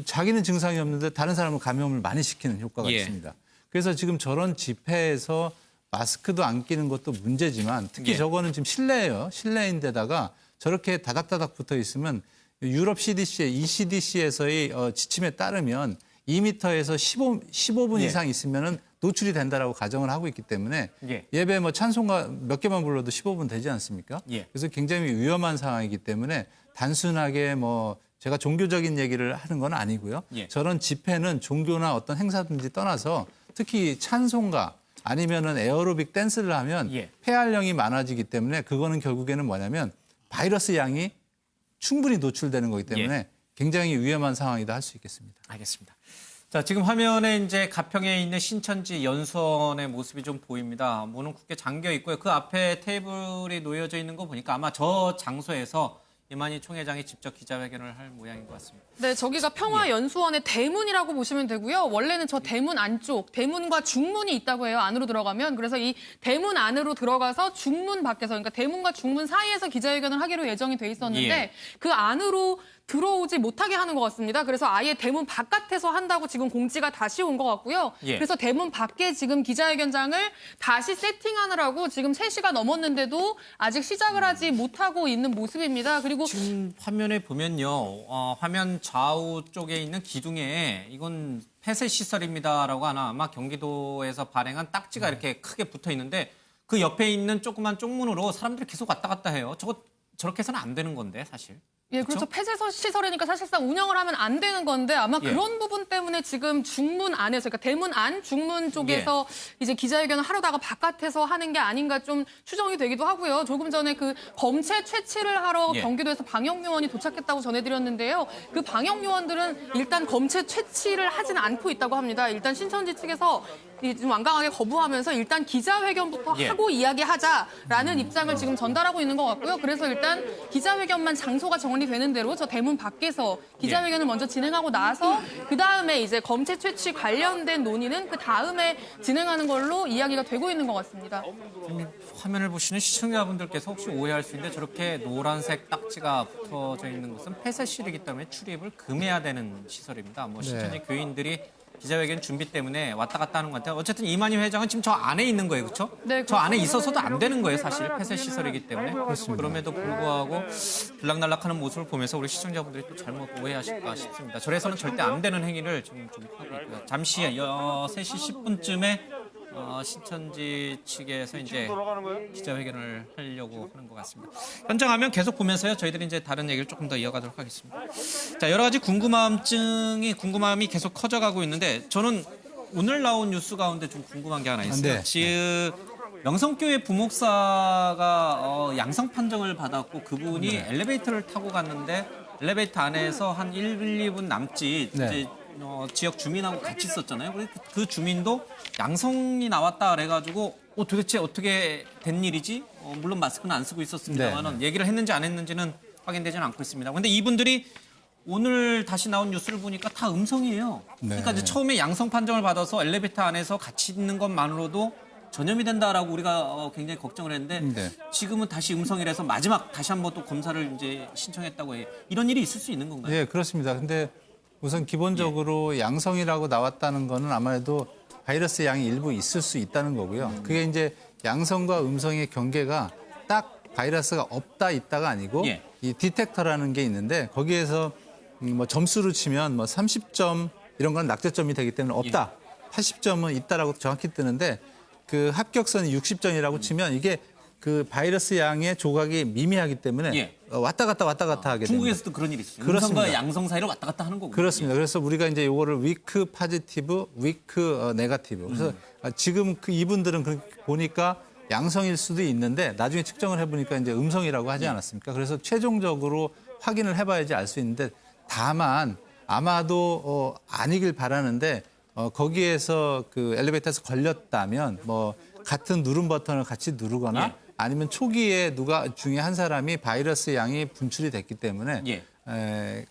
자기는 증상이 없는데 다른 사람을 감염을 많이 시키는 효과가 있습니다. 그래서 지금 저런 집회에서 마스크도 안 끼는 것도 문제지만 특히 저거는 지금 실내예요. 실내인데다가 저렇게 다닥다닥 붙어 있으면 유럽 CDC의 ECDC에서의 지침에 따르면 2m에서 15분 이상 있으면은 노출이 된다라고 가정을 하고 있기 때문에 예배 뭐 찬송가 몇 개만 불러도 15분 되지 않습니까? 그래서 굉장히 위험한 상황이기 때문에 단순하게 뭐 제가 종교적인 얘기를 하는 건 아니고요. 저런 집회는 종교나 어떤 행사든지 떠나서 특히 찬송가 아니면은 에어로빅 댄스를 하면 폐활량이 많아지기 때문에 그거는 결국에는 뭐냐면 바이러스 양이 충분히 노출되는 거기 때문에 굉장히 위험한 상황이다 할 수 있겠습니다. 알겠습니다. 자, 지금 화면에 이제 가평에 있는 신천지 연수원의 모습이 좀 보입니다. 문은 굳게 잠겨 있고요. 그 앞에 테이블이 놓여져 있는 거 보니까 아마 저 장소에서 이만희 총회장이 직접 기자회견을 할 모양인 것 같습니다. 네, 저기가 평화연수원의 대문이라고 보시면 되고요. 원래는 저 대문 안쪽, 대문과 중문이 있다고 해요. 안으로 들어가면. 그래서 이 대문 안으로 들어가서 중문 밖에서, 그러니까 대문과 중문 사이에서 기자회견을 하기로 예정이 돼 있었는데 그 안으로 들어오지 못하게 하는 것 같습니다. 그래서 아예 대문 바깥에서 한다고 지금 공지가 다시 온 것 같고요. 그래서 대문 밖에 지금 기자회견장을 다시 세팅하느라고 지금 3시가 넘었는데도 아직 시작을 하지 못하고 있는 모습입니다. 그리고 지금 화면에 보면요. 화면 좌우 쪽에 있는 기둥에 이건 폐쇄 시설입니다라고 하나 아마 경기도에서 발행한 딱지가 이렇게 크게 붙어 있는데 그 옆에 있는 조그만 쪽문으로 사람들이 계속 왔다 갔다 해요. 저렇게 해서는 안 되는 건데 사실. 예, 그렇죠. 폐쇄 시설이니까 사실상 운영을 하면 안 되는 건데 아마 그런 부분 때문에 지금 중문 안에서, 그러니까 대문 안 중문 쪽에서 이제 기자회견을 하려다가 바깥에서 하는 게 아닌가 좀 추정이 되기도 하고요. 조금 전에 그 검체 채취를 하러 경기도에서 방역요원이 도착했다고 전해드렸는데요. 그 방역요원들은 일단 검체 채취를 하지는 않고 있다고 합니다. 일단 신천지 측에서 좀 완강하게 거부하면서 일단 기자회견부터 하고 이야기하자라는 입장을 지금 전달하고 있는 것 같고요. 그래서 일단 기자회견만 장소가 정리되는 대로 저 대문 밖에서 기자회견을 먼저 진행하고 나서 그다음에 이제 검체 채취 관련된 논의는 그다음에 진행하는 걸로 이야기가 되고 있는 것 같습니다. 화면을 보시는 시청자분들께서 혹시 오해할 수 있는데 저렇게 노란색 딱지가 붙어져 있는 것은 폐쇄실이기 때문에 출입을 금해야 되는 시설입니다. 뭐 신천지 교인들이 기자회견 준비 때문에 왔다 갔다 하는 것 같아요. 어쨌든 이만희 회장은 지금 저 안에 있는 거예요, 그렇죠? 네, 저 안에 있어서도 안 되는 거예요, 사실 폐쇄 시설이기 때문에. 그럼에도 불구하고 들락날락하는 모습을 보면서 우리 시청자분들이 또 잘못 오해하실까 싶습니다. 저래서는 절대 안 되는 행위를 지금 좀 하고 있고요. 잠시 3시 10분쯤에 신천지 측에서 이제 기자회견을 하려고 하는 것 같습니다. 현장 화면 계속 보면서요. 저희들이 이제 다른 얘기를 조금 더 이어가도록 하겠습니다. 자, 여러 가지 궁금함이 계속 커져가고 있는데 저는 오늘 나온 뉴스 가운데 좀 궁금한 게 하나 있어요. 지금 명성교회 부목사가 양성 판정을 받았고 그분이 엘리베이터를 타고 갔는데 엘리베이터 안에서 한 1, 2분 남짓 이제 지역 주민하고 같이 있었잖아요. 그 주민도 양성이 나왔다 그래가지고 도대체 어떻게 된 일이지? 물론 마스크는 안 쓰고 있었습니다만 얘기를 했는지 안 했는지는 확인되지는 않고 있습니다. 그런데 이분들이 오늘 다시 나온 뉴스를 보니까 다 음성이에요. 그러니까 이제 처음에 양성 판정을 받아서 엘리베이터 안에서 같이 있는 것만으로도 전염이 된다라고 우리가 굉장히 걱정을 했는데 지금은 다시 음성이라서 마지막 다시 한번 또 검사를 이제 신청했다고 해요. 이런 일이 있을 수 있는 건가요? 네, 그렇습니다. 근데 우선 기본적으로 양성이라고 나왔다는 거는 아무래도 바이러스 양이 일부 있을 수 있다는 거고요. 그게 이제 양성과 음성의 경계가 딱 바이러스가 없다 있다가 아니고 이 디텍터라는 게 있는데 거기에서 뭐 점수로 치면 뭐 30점 이런 건 낙제점이 되기 때문에 없다. 80점은 있다라고 정확히 뜨는데 그 합격선이 60점이라고 치면 이게 그 바이러스 양의 조각이 미미하기 때문에 왔다 갔다 하게 됩니다. 중국에서도 그런 일이 있어요. 그렇습니다. 음성과 양성 사이로 왔다 갔다 하는 거고요. 그렇습니다. 그래서 우리가 이제 요거를 위크 파지티브, 위크 네거티브. 그래서 지금 그 이분들은 보니까 양성일 수도 있는데 나중에 측정을 해보니까 이제 음성이라고 하지 않았습니까? 그래서 최종적으로 확인을 해봐야지 알 수 있는데 다만 아마도 아니길 바라는데 거기에서 그 엘리베이터에서 걸렸다면 뭐 같은 누른 버튼을 같이 누르거나 아니면 초기에 누가 중에 한 사람이 바이러스 양이 분출이 됐기 때문에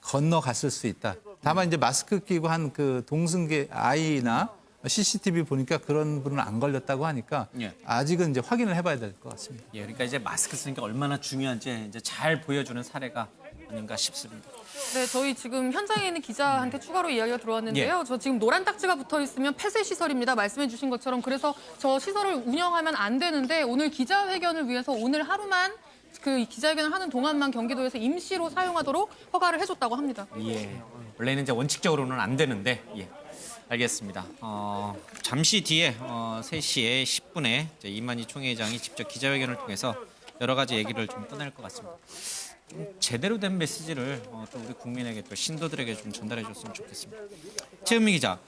건너갔을 수 있다. 다만 이제 마스크 끼고 한 그 동승계 아이나 CCTV 보니까 그런 분은 안 걸렸다고 하니까 아직은 이제 확인을 해봐야 될 것 같습니다. 그러니까 이제 마스크 쓰니까 얼마나 중요한지 이제 잘 보여주는 사례가 아닌가 싶습니다. 네, 저희 지금 현장에 있는 기자한테 추가로 이야기가 들어왔는데요. 저 지금 노란 딱지가 붙어 있으면 폐쇄 시설입니다. 말씀해 주신 것처럼. 그래서 저 시설을 운영하면 안 되는데 오늘 기자회견을 위해서 오늘 하루만 그 기자회견을 하는 동안만 경기도에서 임시로 사용하도록 허가를 해줬다고 합니다. 원래는 이제 원칙적으로는 안 되는데 알겠습니다. 잠시 뒤에 3시에 10분에 이만희 총회장이 직접 기자회견을 통해서 여러 가지 얘기를 좀 꺼낼 것 같습니다. 제대로 된 메시지를 또 우리 국민에게 또 신도들에게 좀 전달해 줬으면 좋겠습니다. 최은미 기자,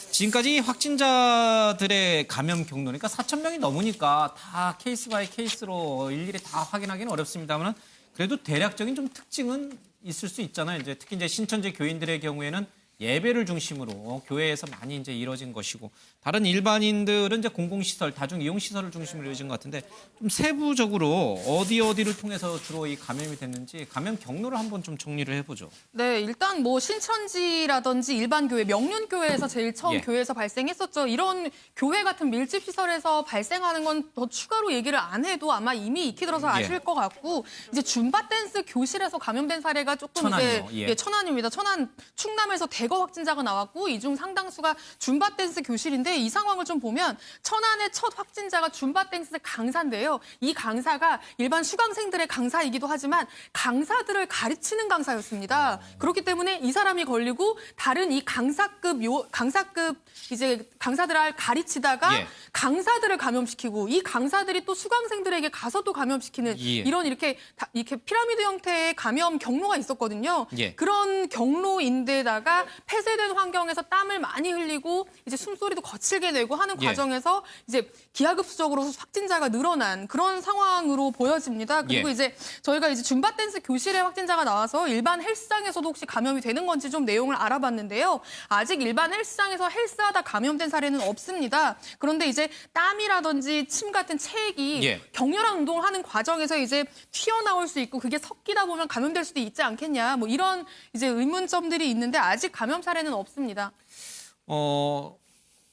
지금까지 확진자들의 감염 경로, 그러니까 4,000명이 넘으니까 다 케이스 바이 케이스로 일일이 다 확인하기는 어렵습니다만 그래도 대략적인 좀 특징은 있을 수 있잖아요. 이제 특히 이제 신천지 교인들의 경우에는 예배를 중심으로 교회에서 많이 이제 이루어진 것이고 다른 일반인들은 이제 공공시설, 다중이용시설을 중심으로 이루어진 것 같은데 좀 세부적으로 어디를 통해서 주로 이 감염이 됐는지 감염 경로를 한번 좀 정리를 해보죠. 네, 일단 뭐 신천지라든지 일반 교회, 명륜교회에서 제일 처음 교회에서 발생했었죠. 이런 교회 같은 밀집 시설에서 발생하는 건 더 추가로 얘기를 안 해도 아마 이미 익히 들어서 아실 것 같고 이제 줌바 댄스 교실에서 감염된 사례가 조금 천안이요. 이제 천안입니다. 천안 충남에서 대거 확진자가 나왔고 이 중 상당수가 줌바 댄스 교실인데 이 상황을 좀 보면 천안의 첫 확진자가 줌바 댄스 강사인데요. 이 강사가 일반 수강생들의 강사이기도 하지만 강사들을 가르치는 강사였습니다. 그렇기 때문에 이 사람이 걸리고 다른 이 강사급 이제 강사들을 가르치다가 강사들을 감염시키고 이 강사들이 또 수강생들에게 가서 또 감염시키는 이런 이렇게 피라미드 형태의 감염 경로가 있었거든요. 그런 경로인데다가 폐쇄된 환경에서 땀을 많이 흘리고 이제 숨소리도 거칠게 내고 하는 과정에서 이제 기하급수적으로 확진자가 늘어난 그런 상황으로 보여집니다. 그리고 이제 저희가 이제 줌바 댄스 교실에 확진자가 나와서 일반 헬스장에서도 혹시 감염이 되는 건지 좀 내용을 알아봤는데요. 아직 일반 헬스장에서 헬스하다 감염된 사례는 없습니다. 그런데 이제 땀이라든지 침 같은 체액이 격렬한 운동을 하는 과정에서 이제 튀어나올 수 있고 그게 섞이다 보면 감염될 수도 있지 않겠냐. 뭐 이런 이제 의문점들이 있는데 아직 감염 사례는 없습니다.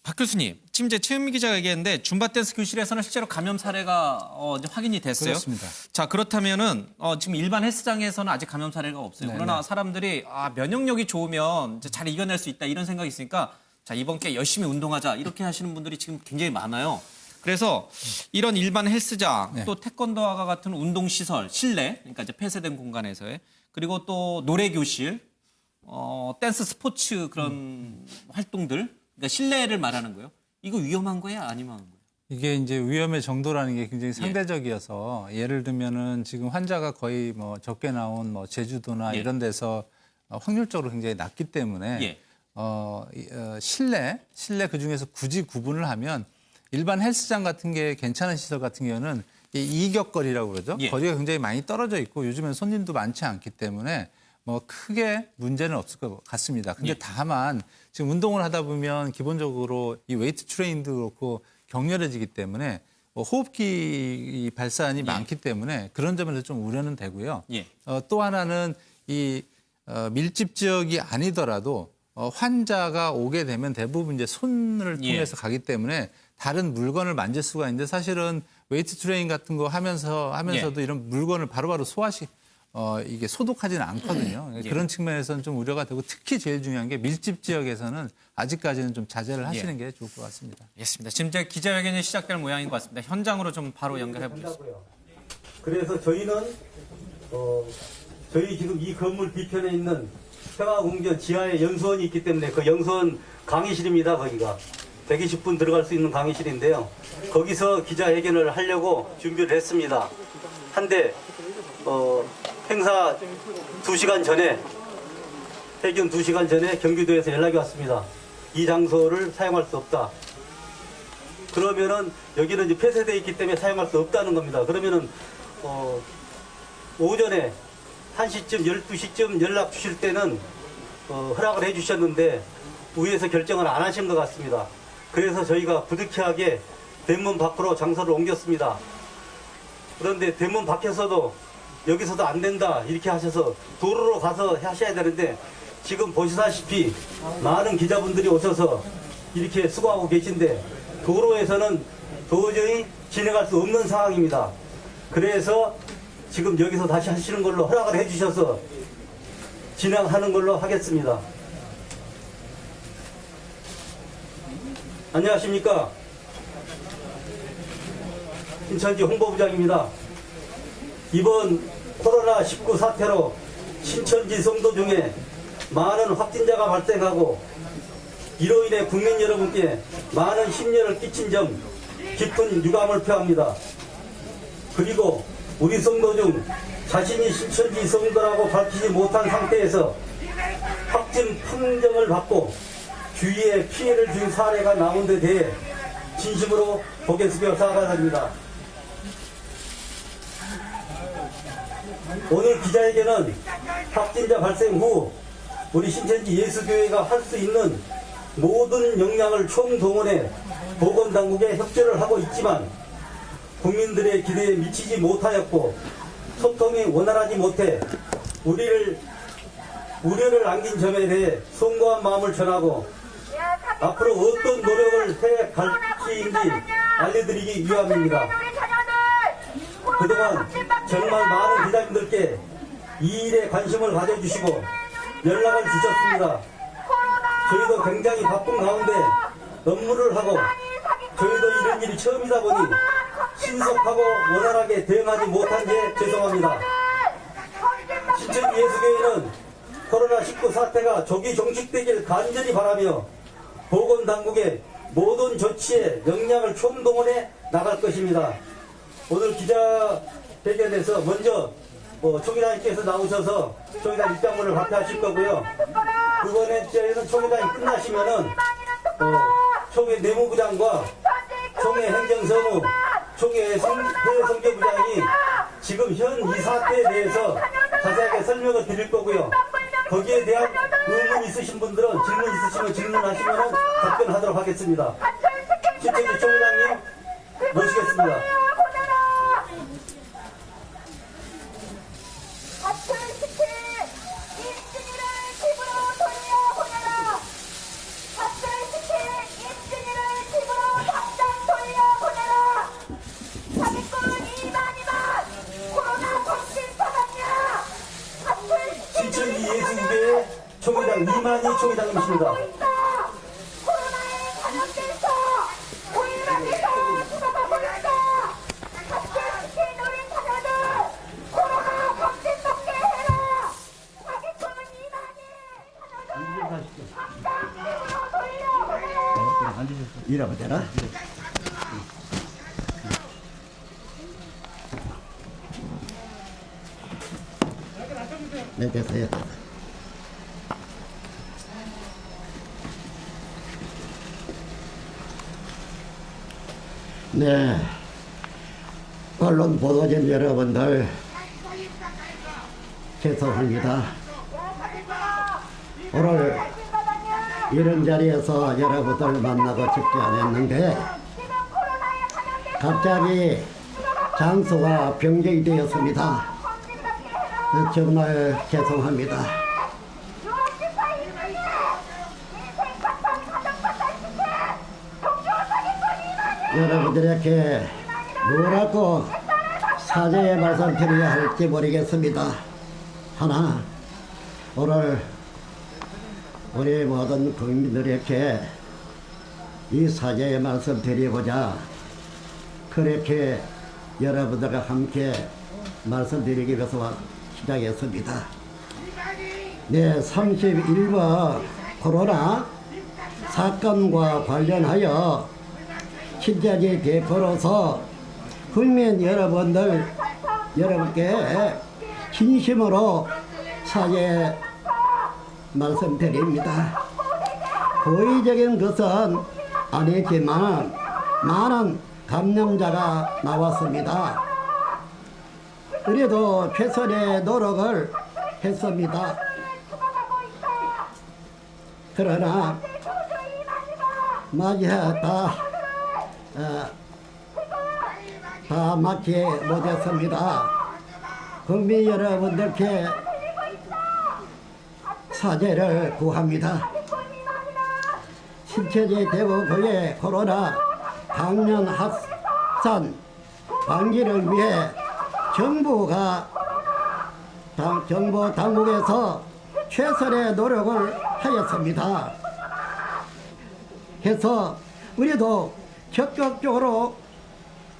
박 교수님, 지금 이제 최은미 기자가 얘기했는데 줌바 댄스 교실에서는 실제로 감염 사례가 이제 확인이 됐어요. 그렇습니다. 자, 그렇다면은 지금 일반 헬스장에서는 아직 감염 사례가 없어요. 그러나 사람들이 면역력이 좋으면 이제 잘 이겨낼 수 있다 이런 생각이 있으니까 자, 이번 기회에 열심히 운동하자 이렇게 하시는 분들이 지금 굉장히 많아요. 그래서 이런 일반 헬스장, 또 태권도와 같은 운동시설, 실내, 그러니까 이제 폐쇄된 공간에서의 그리고 또 노래교실, 댄스 스포츠 그런 활동들, 그러니까 실내를 말하는 거예요. 이거 위험한 거야, 아니면 거예요? 이게 이제 위험의 정도라는 게 굉장히 상대적이어서 예를 들면은 지금 환자가 거의 뭐 적게 나온 뭐 제주도나 이런 데서 확률적으로 굉장히 낮기 때문에 실내 그 중에서 굳이 구분을 하면 일반 헬스장 같은 게 괜찮은 시설 같은 경우는 이격거리라고 그러죠. 거리가 굉장히 많이 떨어져 있고 요즘엔 손님도 많지 않기 때문에 뭐 크게 문제는 없을 것 같습니다. 근데 다만 지금 운동을 하다 보면 기본적으로 이 웨이트 트레이닝도 그렇고 격렬해지기 때문에 호흡기 발산이 많기 때문에 그런 점에서 좀 우려는 되고요. 또 하나는 이 밀집 지역이 아니더라도 환자가 오게 되면 대부분 이제 손을 통해서 가기 때문에 다른 물건을 만질 수가 있는데 사실은 웨이트 트레이닝 같은 거 하면서도 이런 물건을 바로바로 이게 소독하지는 않거든요. 그런 측면에서는 좀 우려가 되고 특히 제일 중요한 게 밀집 지역에서는 아직까지는 좀 자제를 하시는 게 좋을 것 같습니다. 알겠습니다. 지금 이제 기자회견이 시작될 모양인 것 같습니다. 현장으로 좀 바로 연결해 보겠습니다. 그래서 저희는 저희 지금 이 건물 뒤편에 있는 평화공전 지하에 연수원이 있기 때문에 그 연수원 강의실입니다. 거기가. 120분 들어갈 수 있는 강의실인데요. 거기서 기자회견을 하려고 준비를 했습니다. 한데 행사 2시간 전에 해경 2시간 전에 경기도에서 연락이 왔습니다. 이 장소를 사용할 수 없다. 그러면은 여기는 이제 폐쇄되어 있기 때문에 사용할 수 없다는 겁니다. 그러면은 오전에 1시쯤 12시쯤 연락 주실 때는 허락을 해 주셨는데 위에서 결정을 안 하신 것 같습니다. 그래서 저희가 부득이하게 대문 밖으로 장소를 옮겼습니다. 그런데 대문 밖에서도 여기서도 안 된다 이렇게 하셔서 도로로 가서 하셔야 되는데 지금 보시다시피 많은 기자분들이 오셔서 이렇게 수고하고 계신데 도로에서는 도저히 진행할 수 없는 상황입니다. 그래서 지금 여기서 다시 하시는 걸로 허락을 해주셔서 진행하는 걸로 하겠습니다. 안녕하십니까. 신천지 홍보부장입니다. 이번 코로나19 사태로 신천지 성도 중에 많은 확진자가 발생하고 이로 인해 국민 여러분께 많은 심려를 끼친 점 깊은 유감을 표합니다. 그리고 우리 성도 중 자신이 신천지 성도라고 밝히지 못한 상태에서 확진 판정을 받고 주위에 피해를 준 사례가 나온 데 대해 진심으로 고개 숙여 사과드립니다. 오늘 기자회견은 확진자 발생 후 우리 신천지 예수교회가 할 수 있는 모든 역량을 총동원해 보건당국에 협조를 하고 있지만 국민들의 기대에 미치지 못하였고 소통이 원활하지 못해 우려를 안긴 점에 대해 송구한 마음을 전하고 앞으로 어떤 노력을 해 갈지인지 알려드리기 위함입니다. 그동안 정말 많은 기자님들께 이 일에 관심을 가져주시고 연락을 주셨습니다. 저희도 굉장히 바쁜 가운데 업무를 하고 저희도 이런 일이 처음이다 보니 신속하고 원활하게 대응하지 못한 데 죄송합니다. 신천지 예수교회는 코로나19 사태가 조기 종식되길 간절히 바라며 보건당국의 모든 조치에 역량을 총동원해 나갈 것입니다. 오늘 기자회견에서 먼저 총회장님께서 나오셔서 총회장 입장문을 발표하실 거고요. 두 번째는 총회장이 끝나시면은 총회 내무부장과 총회 행정서무, 총회 해외선교부장이 지금 현 이 사태에 대해서 자세하게 설명을 드릴 거고요. 거기에 대한 의문 있으신 분들은 질문 있으시면 질문하시면 답변하도록 하겠습니다. 신천지 총회장님 모시겠습니다. 신천지 예수교회 총회장 이만희 총회장님이십니다. 이러면 되나? 네, 됐어요. 네, 언론 보도진 여러분들 죄송합니다. 오늘 이런 자리에서 여러분들 만나고 싶지 않았는데 갑자기 장소가 변경이 되었습니다. 정말 죄송합니다. 여러분들에게 뭐라고 사죄의 말씀 드려야 할지 모르겠습니다. 하나, 오늘 우리 모든 국민들에게 이 사죄의 말씀 드리고자 그렇게 여러분들과 함께 말씀드리기 위해서 시작했습니다. 네, 31번 코로나 사건과 관련하여 신자지 대표로서 국민 여러분께 진심으로 사죄 말씀드립니다. 고의적인 것은 아니지만 많은 감염자가 나왔습니다. 그래도 최선의 노력을 했습니다. 그러나 다 맞지 못했습니다. 국민 여러분들께 사죄를 구합니다. 신천지 대구교회 코로나 감염 확산 방지를 위해 정부 당국에서 최선의 노력을 하였습니다. 해서 우리도 적극적으로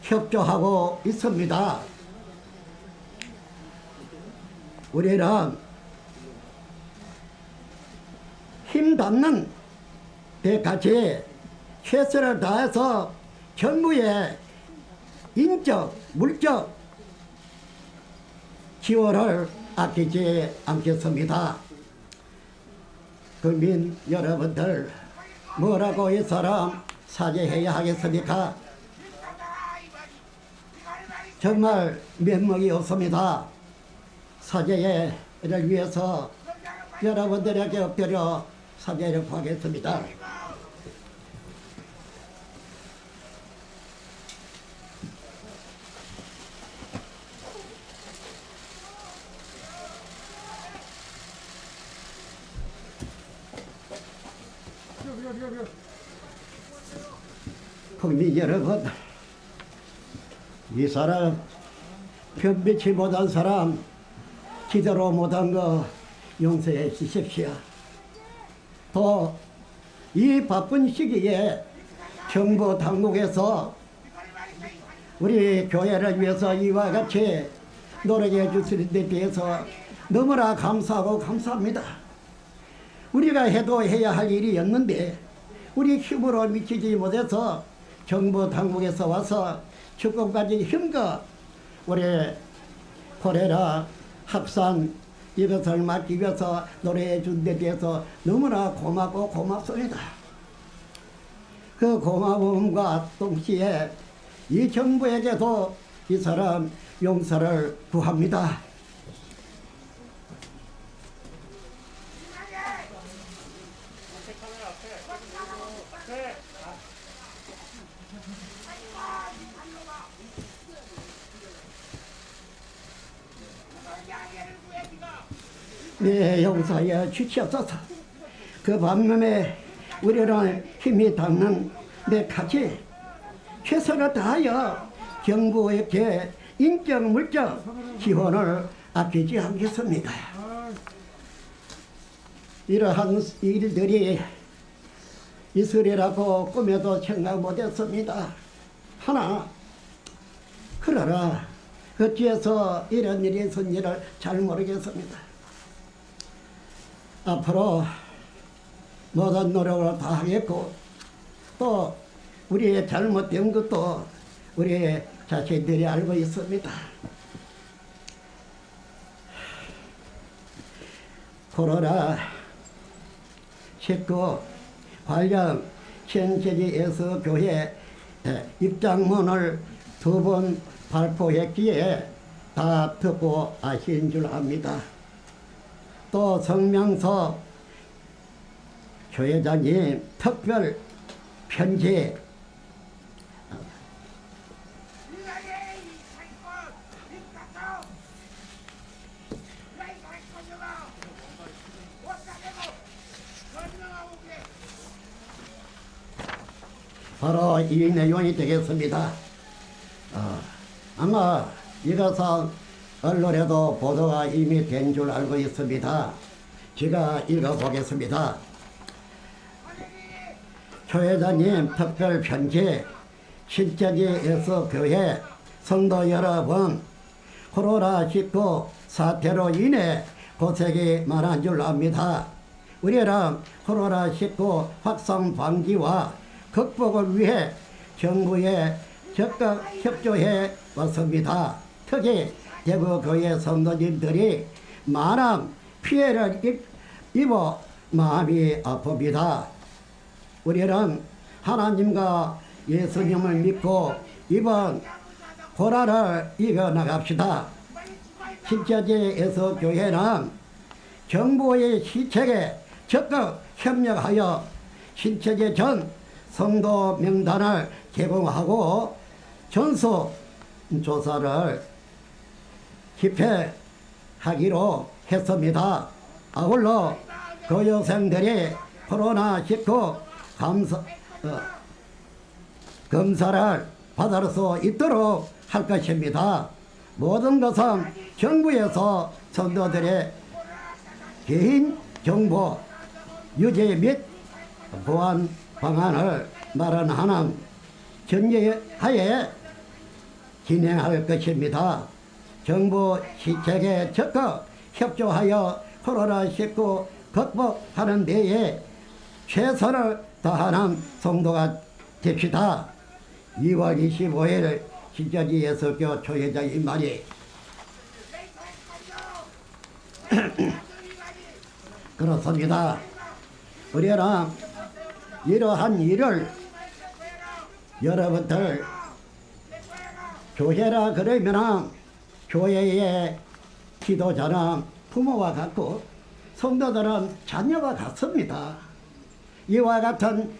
협조하고 있습니다. 우리는 힘닿는 데까지 최선을 다해서 정부의 인적, 물적 지원을 아끼지 않겠습니다. 국민 여러분들, 뭐라고 이 사람 사죄해야 하겠습니까? 정말 면목이 없습니다. 사죄를 위해서 여러분들에게 엎드려 사죄를 구하겠습니다. 국민 여러분, 이 사람 변비치 못한 사람 기대로 못한 거 용서해 주십시오. 또 이 바쁜 시기에 정부 당국에서 우리 교회를 위해서 이와 같이 노력해 주시는 데 대해서 너무나 감사하고 감사합니다. 우리가 해도 해야 할 일이었는데 우리 힘으로 미치지 못해서 정부 당국에서 와서 주권까지 힘과 우리 코레라 확산 이것을 막기 위해서 노래해 준 데 대해서 너무나 고맙고 고맙습니다. 그 고마움과 동시에 이 정부에게도 이 사람 용서를 구합니다. 네, 용서하여 주시옵소서. 그 반면에 우리는 힘이 닿는 데까지 최선을 다하여 정부에게 인적, 물적 지원을 아끼지 않겠습니다. 이러한 일들이 있으리라고 꿈에도 생각 못했습니다. 하나, 그러나 어찌해서 이런 일이 있은지를 잘 모르겠습니다. 앞으로 모든 노력을 다하겠고 또 우리의 잘못된 것도 우리 자신들이 알고 있습니다. 코로나19 관련 신천지 예수교회 입장문을 2번 발표했기에 다 듣고 아신 줄 압니다. 또 성명서 교회장님 특별 편지 바로 이 내용이 되겠습니다. 아마 이것은 언론에도 보도가 이미 된 줄 알고 있습니다. 제가 읽어보겠습니다. 교회장님 특별 편지, 신천지 예수교회 성도 여러분, 코로나19 사태로 인해 고생이 많은 줄 압니다. 우리는 코로나19 확산 방지와 극복을 위해 정부에 적극 협조해 왔습니다. 특히 대구교회 성도님들이 많은 피해를 입어 마음이 아픕니다. 우리는 하나님과 예수님을 믿고 이번 고난을 이겨나갑시다. 신천지 예수교회는 정부의 시책에 적극 협력하여 신천지 전 성도 명단을 제공하고 전수 조사를 집행하기로 했습니다. 아울러 교육생들이 코로나19 검사를 받을 수 있도록 할 것입니다. 모든 것은 정부에서 성도들의 개인정보 유지 및 보안 방안을 마련하는 전제하에 진행할 것입니다. 정부 시책에 적극 협조하여 코로나19 극복하는 데에 최선을 다하는 성도가 됩시다. 2월 25일 신천지 예수교 초회장 임만이 그렇습니다. 우리는 이러한 일을 여러분들 교회라 그러면 교회의 지도자는 부모와 같고 성도들은 자녀와 같습니다. 이와 같은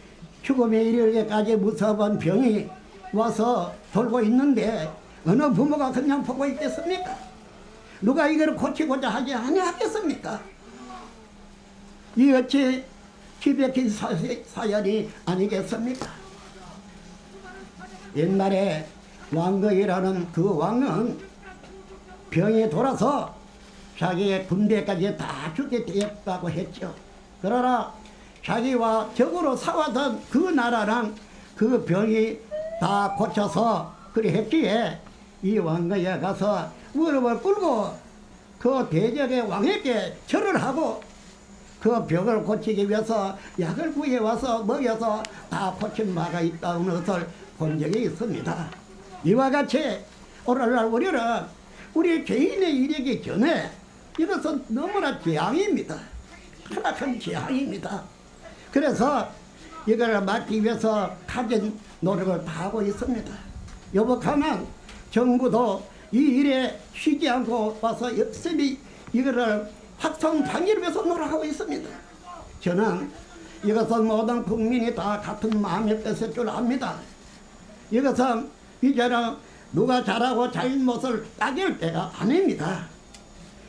죽음에 이르기까지 무서운 병이 와서 돌고 있는데 어느 부모가 그냥 보고 있겠습니까? 누가 이걸 고치고자 하지 아니하겠습니까? 이 어찌 기백힌 사연이 아니겠습니까? 옛날에 왕거이라는 그 왕은 병이 돌아서 자기의 군대까지 다 죽게 되었다고 했죠. 그러나 자기와 적으로 싸웠던 그 나라는 그 병이 다 고쳐서 그래 했기에 이 왕거이에 가서 무릎을 꿇고 그 대적의 왕에게 절을 하고 그 병을 고치기 위해서 약을 구해와서 먹여서 다 고친 바가 있다는 것을 본 적이 있습니다. 이와 같이 오늘날 우리는 우리 개인의 일이기 전에 이것은 너무나 재앙입니다. 타락한 재앙입니다. 그래서 이걸 막기 위해서 가진 노력을 다 하고 있습니다. 여복하면 정부도 이 일에 쉬지 않고 와서 열심히 이거를 확산 방지를 위해서 노력하고 있습니다. 저는 이것은 모든 국민이 다 같은 마음의 뜻일 줄 압니다. 이것은 이제는 누가 잘하고 잘못을 따질 때가 아닙니다.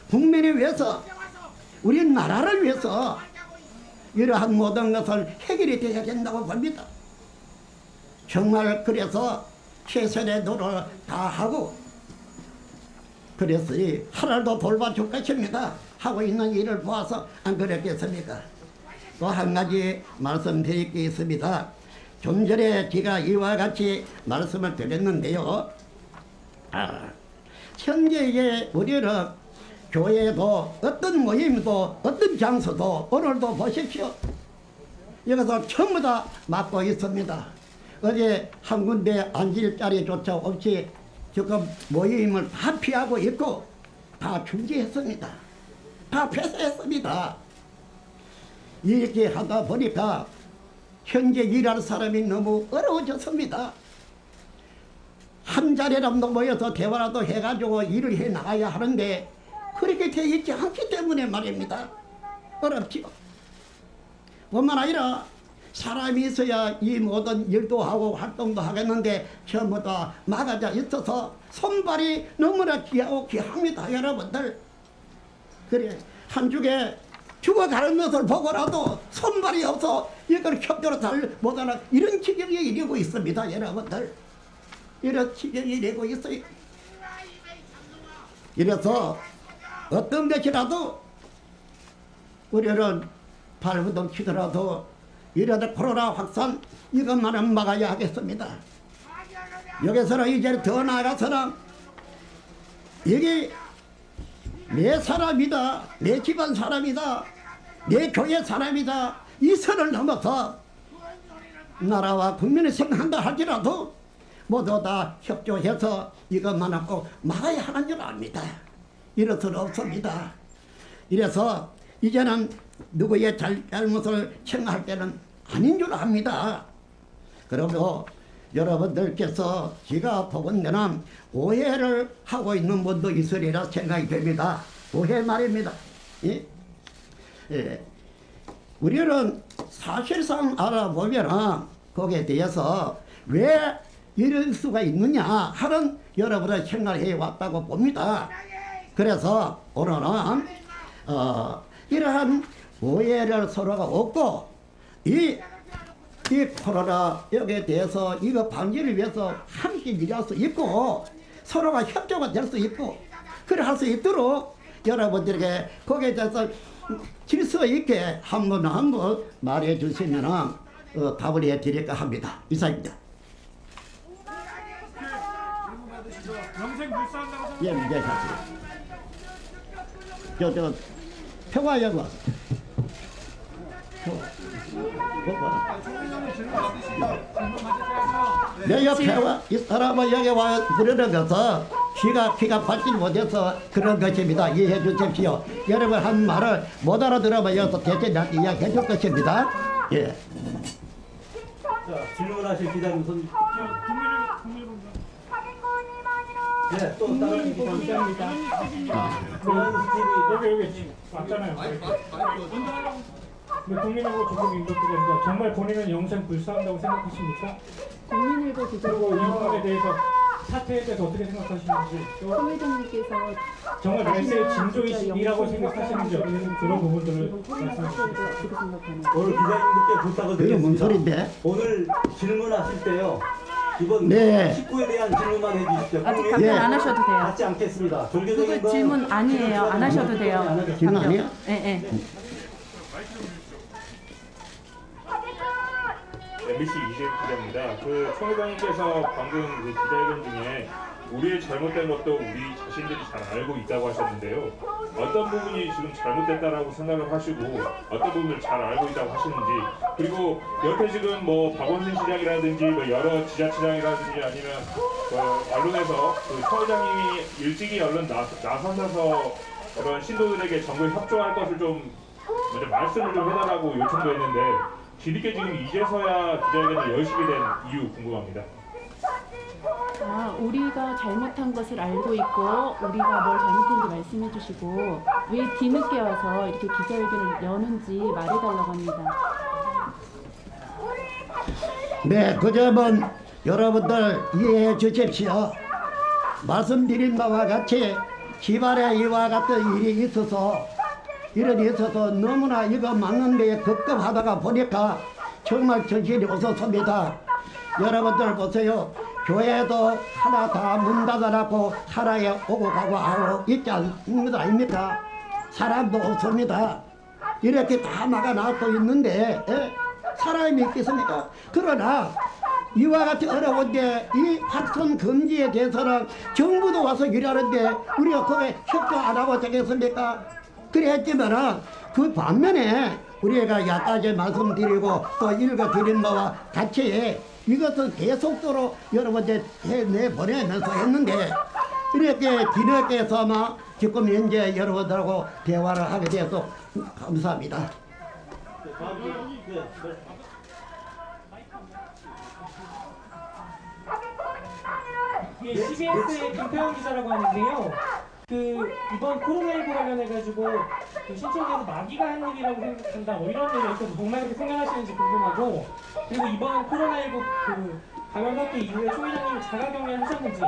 국민을 위해서 우리 나라를 위해서 이러한 모든 것을 해결이 되어야 된다고 봅니다. 정말 그래서 최선의 노력을 다하고 그랬으니 하나도 돌봐줄 것입니다. 하고 있는 일을 보아서 안 그랬겠습니까? 또 한 가지 말씀드릴 게 있습니다. 좀 전에 제가 이와 같이 말씀을 드렸는데요. 현재의 우리는 교회도 어떤 모임도 어떤 장소도 오늘도 보십시오. 여기서 전부 다 맡고 있습니다. 어제 한 군데 앉을 자리조차 없이 지금 모임을 다 피하고 있고 다 중지했습니다. 다 폐쇄했습니다. 이렇게 하다 보니까 현재 일할 사람이 너무 어려워졌습니다. 한 자리라도 모여서 대화라도 해가지고 일을 해 나가야 하는데 그렇게 되어 있지 않기 때문에 말입니다. 어렵지요. 뿐만 아니라 사람이 있어야 이 모든 일도 하고 활동도 하겠는데 전부 다 막아져 있어서 손발이 너무나 귀하고 귀합니다. 여러분들. 그래 한 주에 죽어가는 것을 보고라도 손발이 없어 이걸 협조로 잘 못하는 이런 지경에 이르고 있습니다. 여러분들. 이런 지경에 이르고 있어요. 이래서 어떤 것이라도 우리는 발부둥 치더라도 이러다 코로나 확산 이것만은 막아야 하겠습니다. 여기서는 이제 더 나아가서는 여기 내 사람이다, 내 집안 사람이다, 내 교회 사람이다 이 선을 넘어서 나라와 국민을 생각한다 할지라도 모두 다 협조해서 이것만 하고 막아야 하는 줄 압니다. 이럴 수는 없습니다. 이래서 이제는 누구의 잘못을 생각할 때는 아닌 줄 압니다. 그리고 여러분들께서 제가 보건대는 오해를 하고 있는 분도 있으리라 생각이 됩니다. 오해 말입니다. 예? 예. 우리는 사실상 알아보면 거기에 대해서 왜 이럴 수가 있느냐 하는 여러분의 생각을 해왔다고 봅니다. 그래서 오늘은 이러한 오해를 서로가 없고 이 코로나 여기에 대해서 이거 방지를 위해서 함께 일할 수 있고 서로가 협조가 될 수 있고 그래 할 수 있도록 여러분들에게 거기에 대해서 질서 있게 한 분 한 분 말해 주시면 답을 해드릴까 합니다. 이상입니다. 예, 네, 저 평화여고 왔어. 내 옆에 이 사람은 여기 와 부르는 것은 귀가 받지 못해서 그런 것입니다. 이해해 주십시오. 여러분 한 말을 못 알아들으면 여기서 대체 나한테 이야기해 줄 것입니다. 예. 자, 질문하실 기자님 손. 네, 또 다른 기자입니다. 여기 왔잖아요. 국민일보 조국 인도기자입니다. 정말 본인은 영생 불사한다고 생각하십니까? 국민일보 기자 그리고 이 부분에 대해서 사태에 대해서 어떻게 생각하시는지 송 회장님께서 정말 말세의 진조이시라고 생각하시는지 그런 부분들을 말씀해주세요. 오늘 기자님들께 부탁을 그게 뭔 드리겠습니다. 소린데? 오늘 질문하실 때요. 이번 네. 식구에 대한 질문만 해주십시오. 아직 답변 안 하셔도 돼요. 받지 않겠습니다. 종교적인 그거 질문 아니에요. 안 하셔도 돼요. 질문 아니에요? 네. MBC 이재욱 기자입니다. 그 총회장님께서 방금 그 기자회견 중에 우리의 잘못된 것도 우리 자신들이 잘 알고 있다고 하셨는데요. 어떤 부분이 지금 잘못됐다라고 생각을 하시고 어떤 부분을 잘 알고 있다고 하시는지, 그리고 옆에 지금 뭐 박원순 시장이라든지 뭐 여러 지자체장이라든지 아니면 그 언론에서 그 총회장님이 일찍이 얼른 나서셔서 그런 신도들에게 정부에 협조할 것을 좀 먼저 말씀을 좀 해달라고 요청도 했는데 뒤늦게 지금 이제서야 기자회견을 여시게 된 이유 궁금합니다. 우리가 잘못한 것을 알고 있고 우리가 뭘 잘못했는지 말씀해 주시고 왜 뒤늦게 와서 이렇게 기자회견을 여는지 말해달라고 합니다. 네, 그 점은 여러분들 이해해 주십시오. 말씀드린 바와 같이 집안에 이와 같은 일이 있어서 너무나 이거 막는 데에 급급하다가 보니까 정말 정신이 없었습니다. 여러분들 보세요. 교회도 하나 다 문 닫아놨고 하나에 오고 가고 하고 있지 않습니다. 아닙니까? 사람도 없습니다. 이렇게 다 막아놨고 있는데 사람이 있겠습니까? 그러나 이와 같이 어려운데 이 확산 금지에 대해서는 정부도 와서 일하는데 우리가 거기에 협조 안 하고 되겠습니까? 그랬지만은 그 반면에 우리가 약까지 말씀드리고 또 읽어드린 바와 같이 이것은 계속적으로 여러분들 내보내면서 했는데 이렇게 뒤늦게서만 지금 현재 여러분들하고 대화를 하게 돼서 감사합니다. 예, CBS의 김태형 기자라고 하는데요. 이번 코로나19 관련해가지고 신천지에서 마귀가 한 일이라고 생각한다 뭐 이런 얘기가 있어서 정말 그렇게 생각하시는지 궁금하고, 그리고 이번 코로나19 감염 사태 이후에 초 회장님이 자가격리를 하셨는지,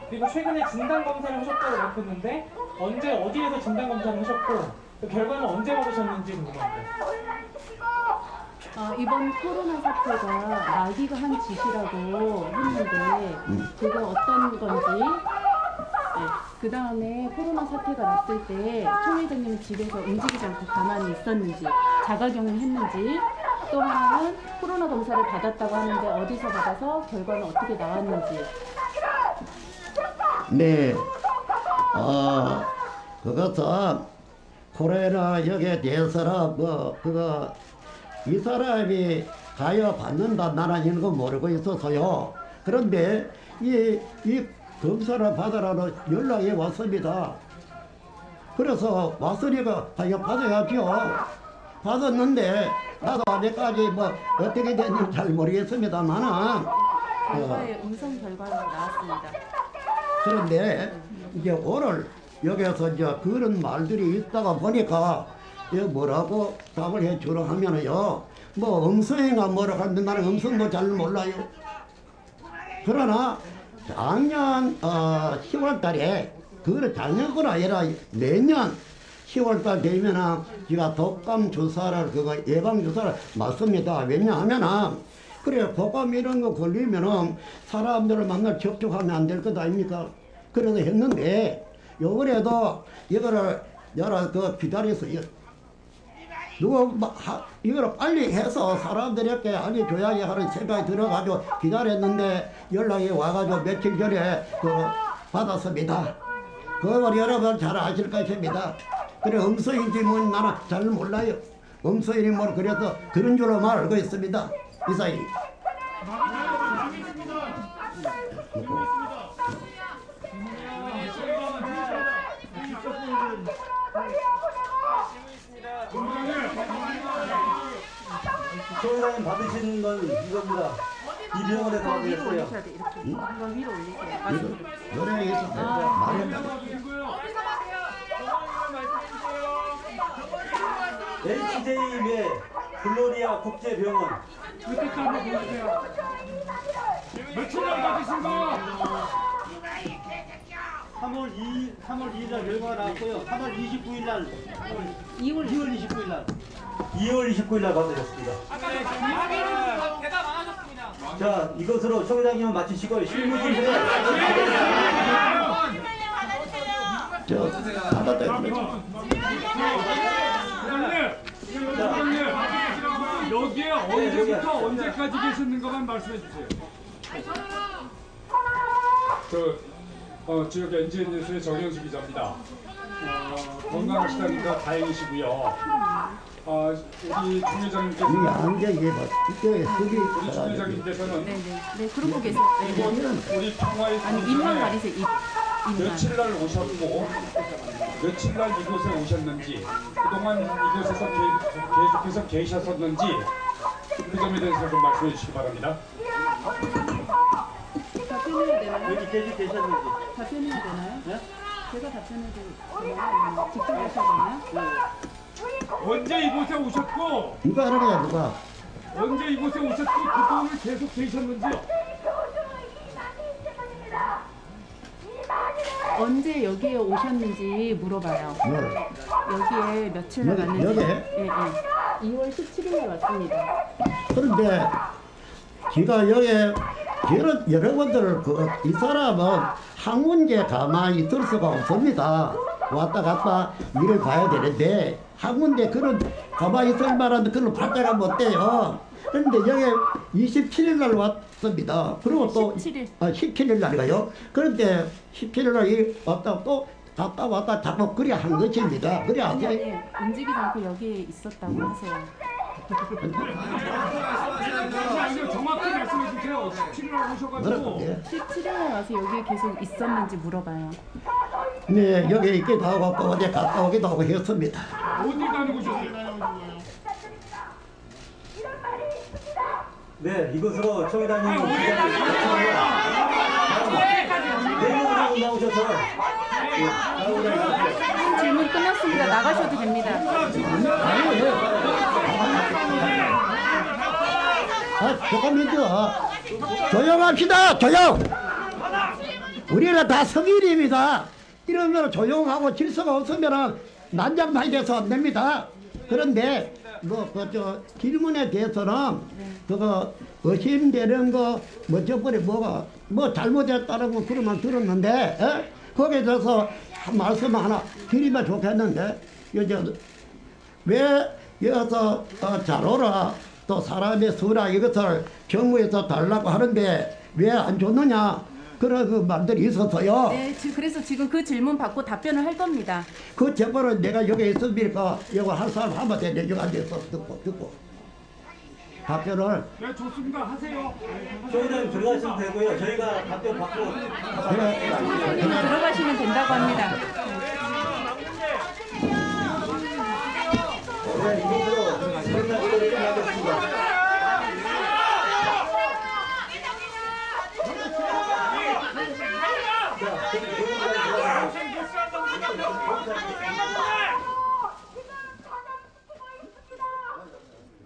그리고 최근에 진단검사를 하셨다고 밝혔는데 언제 어디에서 진단검사를 하셨고 그 결과는 언제 받으셨는지 궁금합니다. 이번 코로나 사태가 마귀가 한 짓이라고 했는데 그거 어떤 건지, 그 다음에 코로나 사태가 났을 때 총 회장님은 집에서 움직이지 않고 가만히 있었는지, 자가격리 했는지, 또 하나는 코로나 검사를 받았다고 하는데 어디서 받아서 결과는 어떻게 나왔는지. 네, 그것은 코로나 여기에 대해서는 이 사람이 가여 받는다 나는 이런 거 모르고 있어서요. 그런데 이 검사를 받으라는 연락이 왔습니다. 그래서 왔으니까 가여 받아야죠. 받았는데 나도 아직까지 뭐 어떻게 됐는지 잘 모르겠습니다만은 결과에 음성 결과가 나왔습니다. 그런데 이제 오늘 여기서 이제 그런 말들이 있다가 보니까 이게 뭐라고 답을 해주라 하면은요, 뭐 음성인가 뭐라고 하는데 나는 음성도 잘 몰라요. 그러나 작년 10월 달에 그거는 작년건 아니라 내년 10월달 되면은 제가 독감 주사를 그거 예방 주사를 맞습니다. 왜냐하면은 그래 독감 이런 거 걸리면은 사람들을 만나 접촉하면 안 될 것 아닙니까? 그래서 했는데 요번에도 이거를 여러 그 기다려서 이거를 빨리 해서 사람들에게 알려줘야 하는 생각이 들어가지고 기다렸는데 연락이 와가지고 며칠 전에 그 받았습니다. 그걸 여러분 잘 아실 것입니다. 그래 음성인지 뭐 나는 잘 몰라요. 음성인이 뭐 그래서 그런 줄로만 알고 있습니다. 이사님. 총회장님 받으신 건 이겁니다. 이 병원에서 받으셨어요. 이거 위로 올리세요. 연예에 있었어요. HJ의 글로리아 국제병원. 그때 한번 보여주세요. 며칠간 받으신 거요? 3월 2일 날 결과가 나왔고요. 3월 29일 날 2월 29일 날 2월 29일 날 받으셨습니다. 대답 안 하셨습니다. 자, 이것으로 총회장님은 마치시고 실무진들의 여기에 언제부터 언제까지 계셨는 것만 말씀해 주세요. 지역 NGN 뉴스의 정영수 기자입니다. 건강하시다니까 다행이시고요. 우리 중 회장님께서는 우리 중 회장님께서는 네, 그러고 계세요. 우리 평화의 입만 가리세요. 입만. 며칠 날 오셨고 며칠 날 이곳에 오셨는지 그동안 이곳에서 계속해서 계셨었는지 그 점에 대해서 좀 말씀해 주시기 바랍니다. 답변해야 되나요? 여기 계셨는지 답변해야 되나요? 네? 제가 답변해도 되나요? 직접 하셔야 되나요? 언제 이곳에 오셨고 누가 하는 거야 누가? 언제 이곳에 오셨고 그동안 계속 계셨는지요? 언제 여기에 오셨는지 물어봐요. 여기에 며칠 갔는지. 여기에? 2월 17일에 왔습니다. 그런데 제가 여기에 여러분들 이 사람은 학문제 가만히 있을 수가 없습니다. 왔다 갔다 일을 봐야 되는데 학문제 그런 가만히 있을 만한 그런 팔자가 못 돼요. 그런데 여기 27일 날 왔습니다. 그리고 또 17일 날인가요? 그런데 17일 날 왔다 또 갔다 왔다 자꾸 그래 한 것입니다. 그래 아니, 움직이지 않고 여기에 있었다고 하세요. 정확히 말씀해 주세요. 17일에 오셔가지고 17일에 와서 여기에 계속 있었는지 물어봐요. 네, 여기 있기도 하고 또 어디 갔다 오기도 하고 했습니다. 어디 다녀오셨어요? 네, 이것으로 총회장님 내용으로 나오셔서 질문 끝났습니다. 나가셔도 됩니다. 잠깐만요. 조용합시다. 조용. 우리는 다 성인입니다. 이러면 조용하고 질서가 없으면 난장판이 돼서 안 됩니다. 그런데 질문에 대해서는 그거 의심되는 거 저번에 뭐 잘못했다는 거 그러면 들었는데 거기에 대해서 말씀 하나 드리면 좋겠는데 왜 여기서 잘 오라 또 사람의 수라 이것을 정부에서 달라고 하는데 왜 안 줬느냐 그런 그 말들이 있었어요. 네, 그래서 지금 그 질문 받고 답변을 할 겁니다. 그 제보를 내가 여기 있으니까 이거 할 사람 한번 내 여기 앉아서 듣고 답변을. 네, 좋습니다. 하세요. 저희는 들어가시면 되고요. 저희가 답변 받고 들어가시면 된다고 합니다.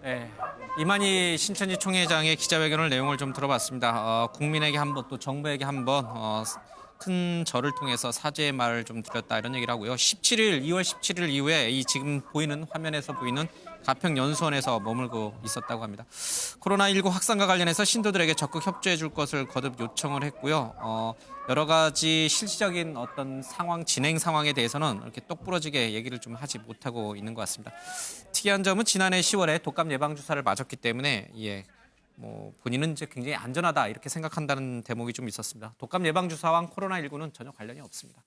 네, 이만희 신천지 총회장의 기자회견을 내용을 좀 들어봤습니다. 국민에게 한 번 또 정부에게 한 번 큰 절을 통해서 사죄의 말을 좀 드렸다 이런 얘기를 하고요. 2월 17일 이후에 이 지금 보이는 화면에서 보이는 가평연수원에서 머물고 있었다고 합니다. 코로나19 확산과 관련해서 신도들에게 적극 협조해 줄 것을 거듭 요청을 했고요. 여러 가지 실질적인 어떤 상황, 진행 상황에 대해서는 이렇게 똑부러지게 얘기를 좀 하지 못하고 있는 것 같습니다. 특이한 점은 지난해 10월에 독감 예방 주사를 맞았기 때문에 본인은 이제 굉장히 안전하다 이렇게 생각한다는 대목이 좀 있었습니다. 독감 예방 주사와 코로나19는 전혀 관련이 없습니다.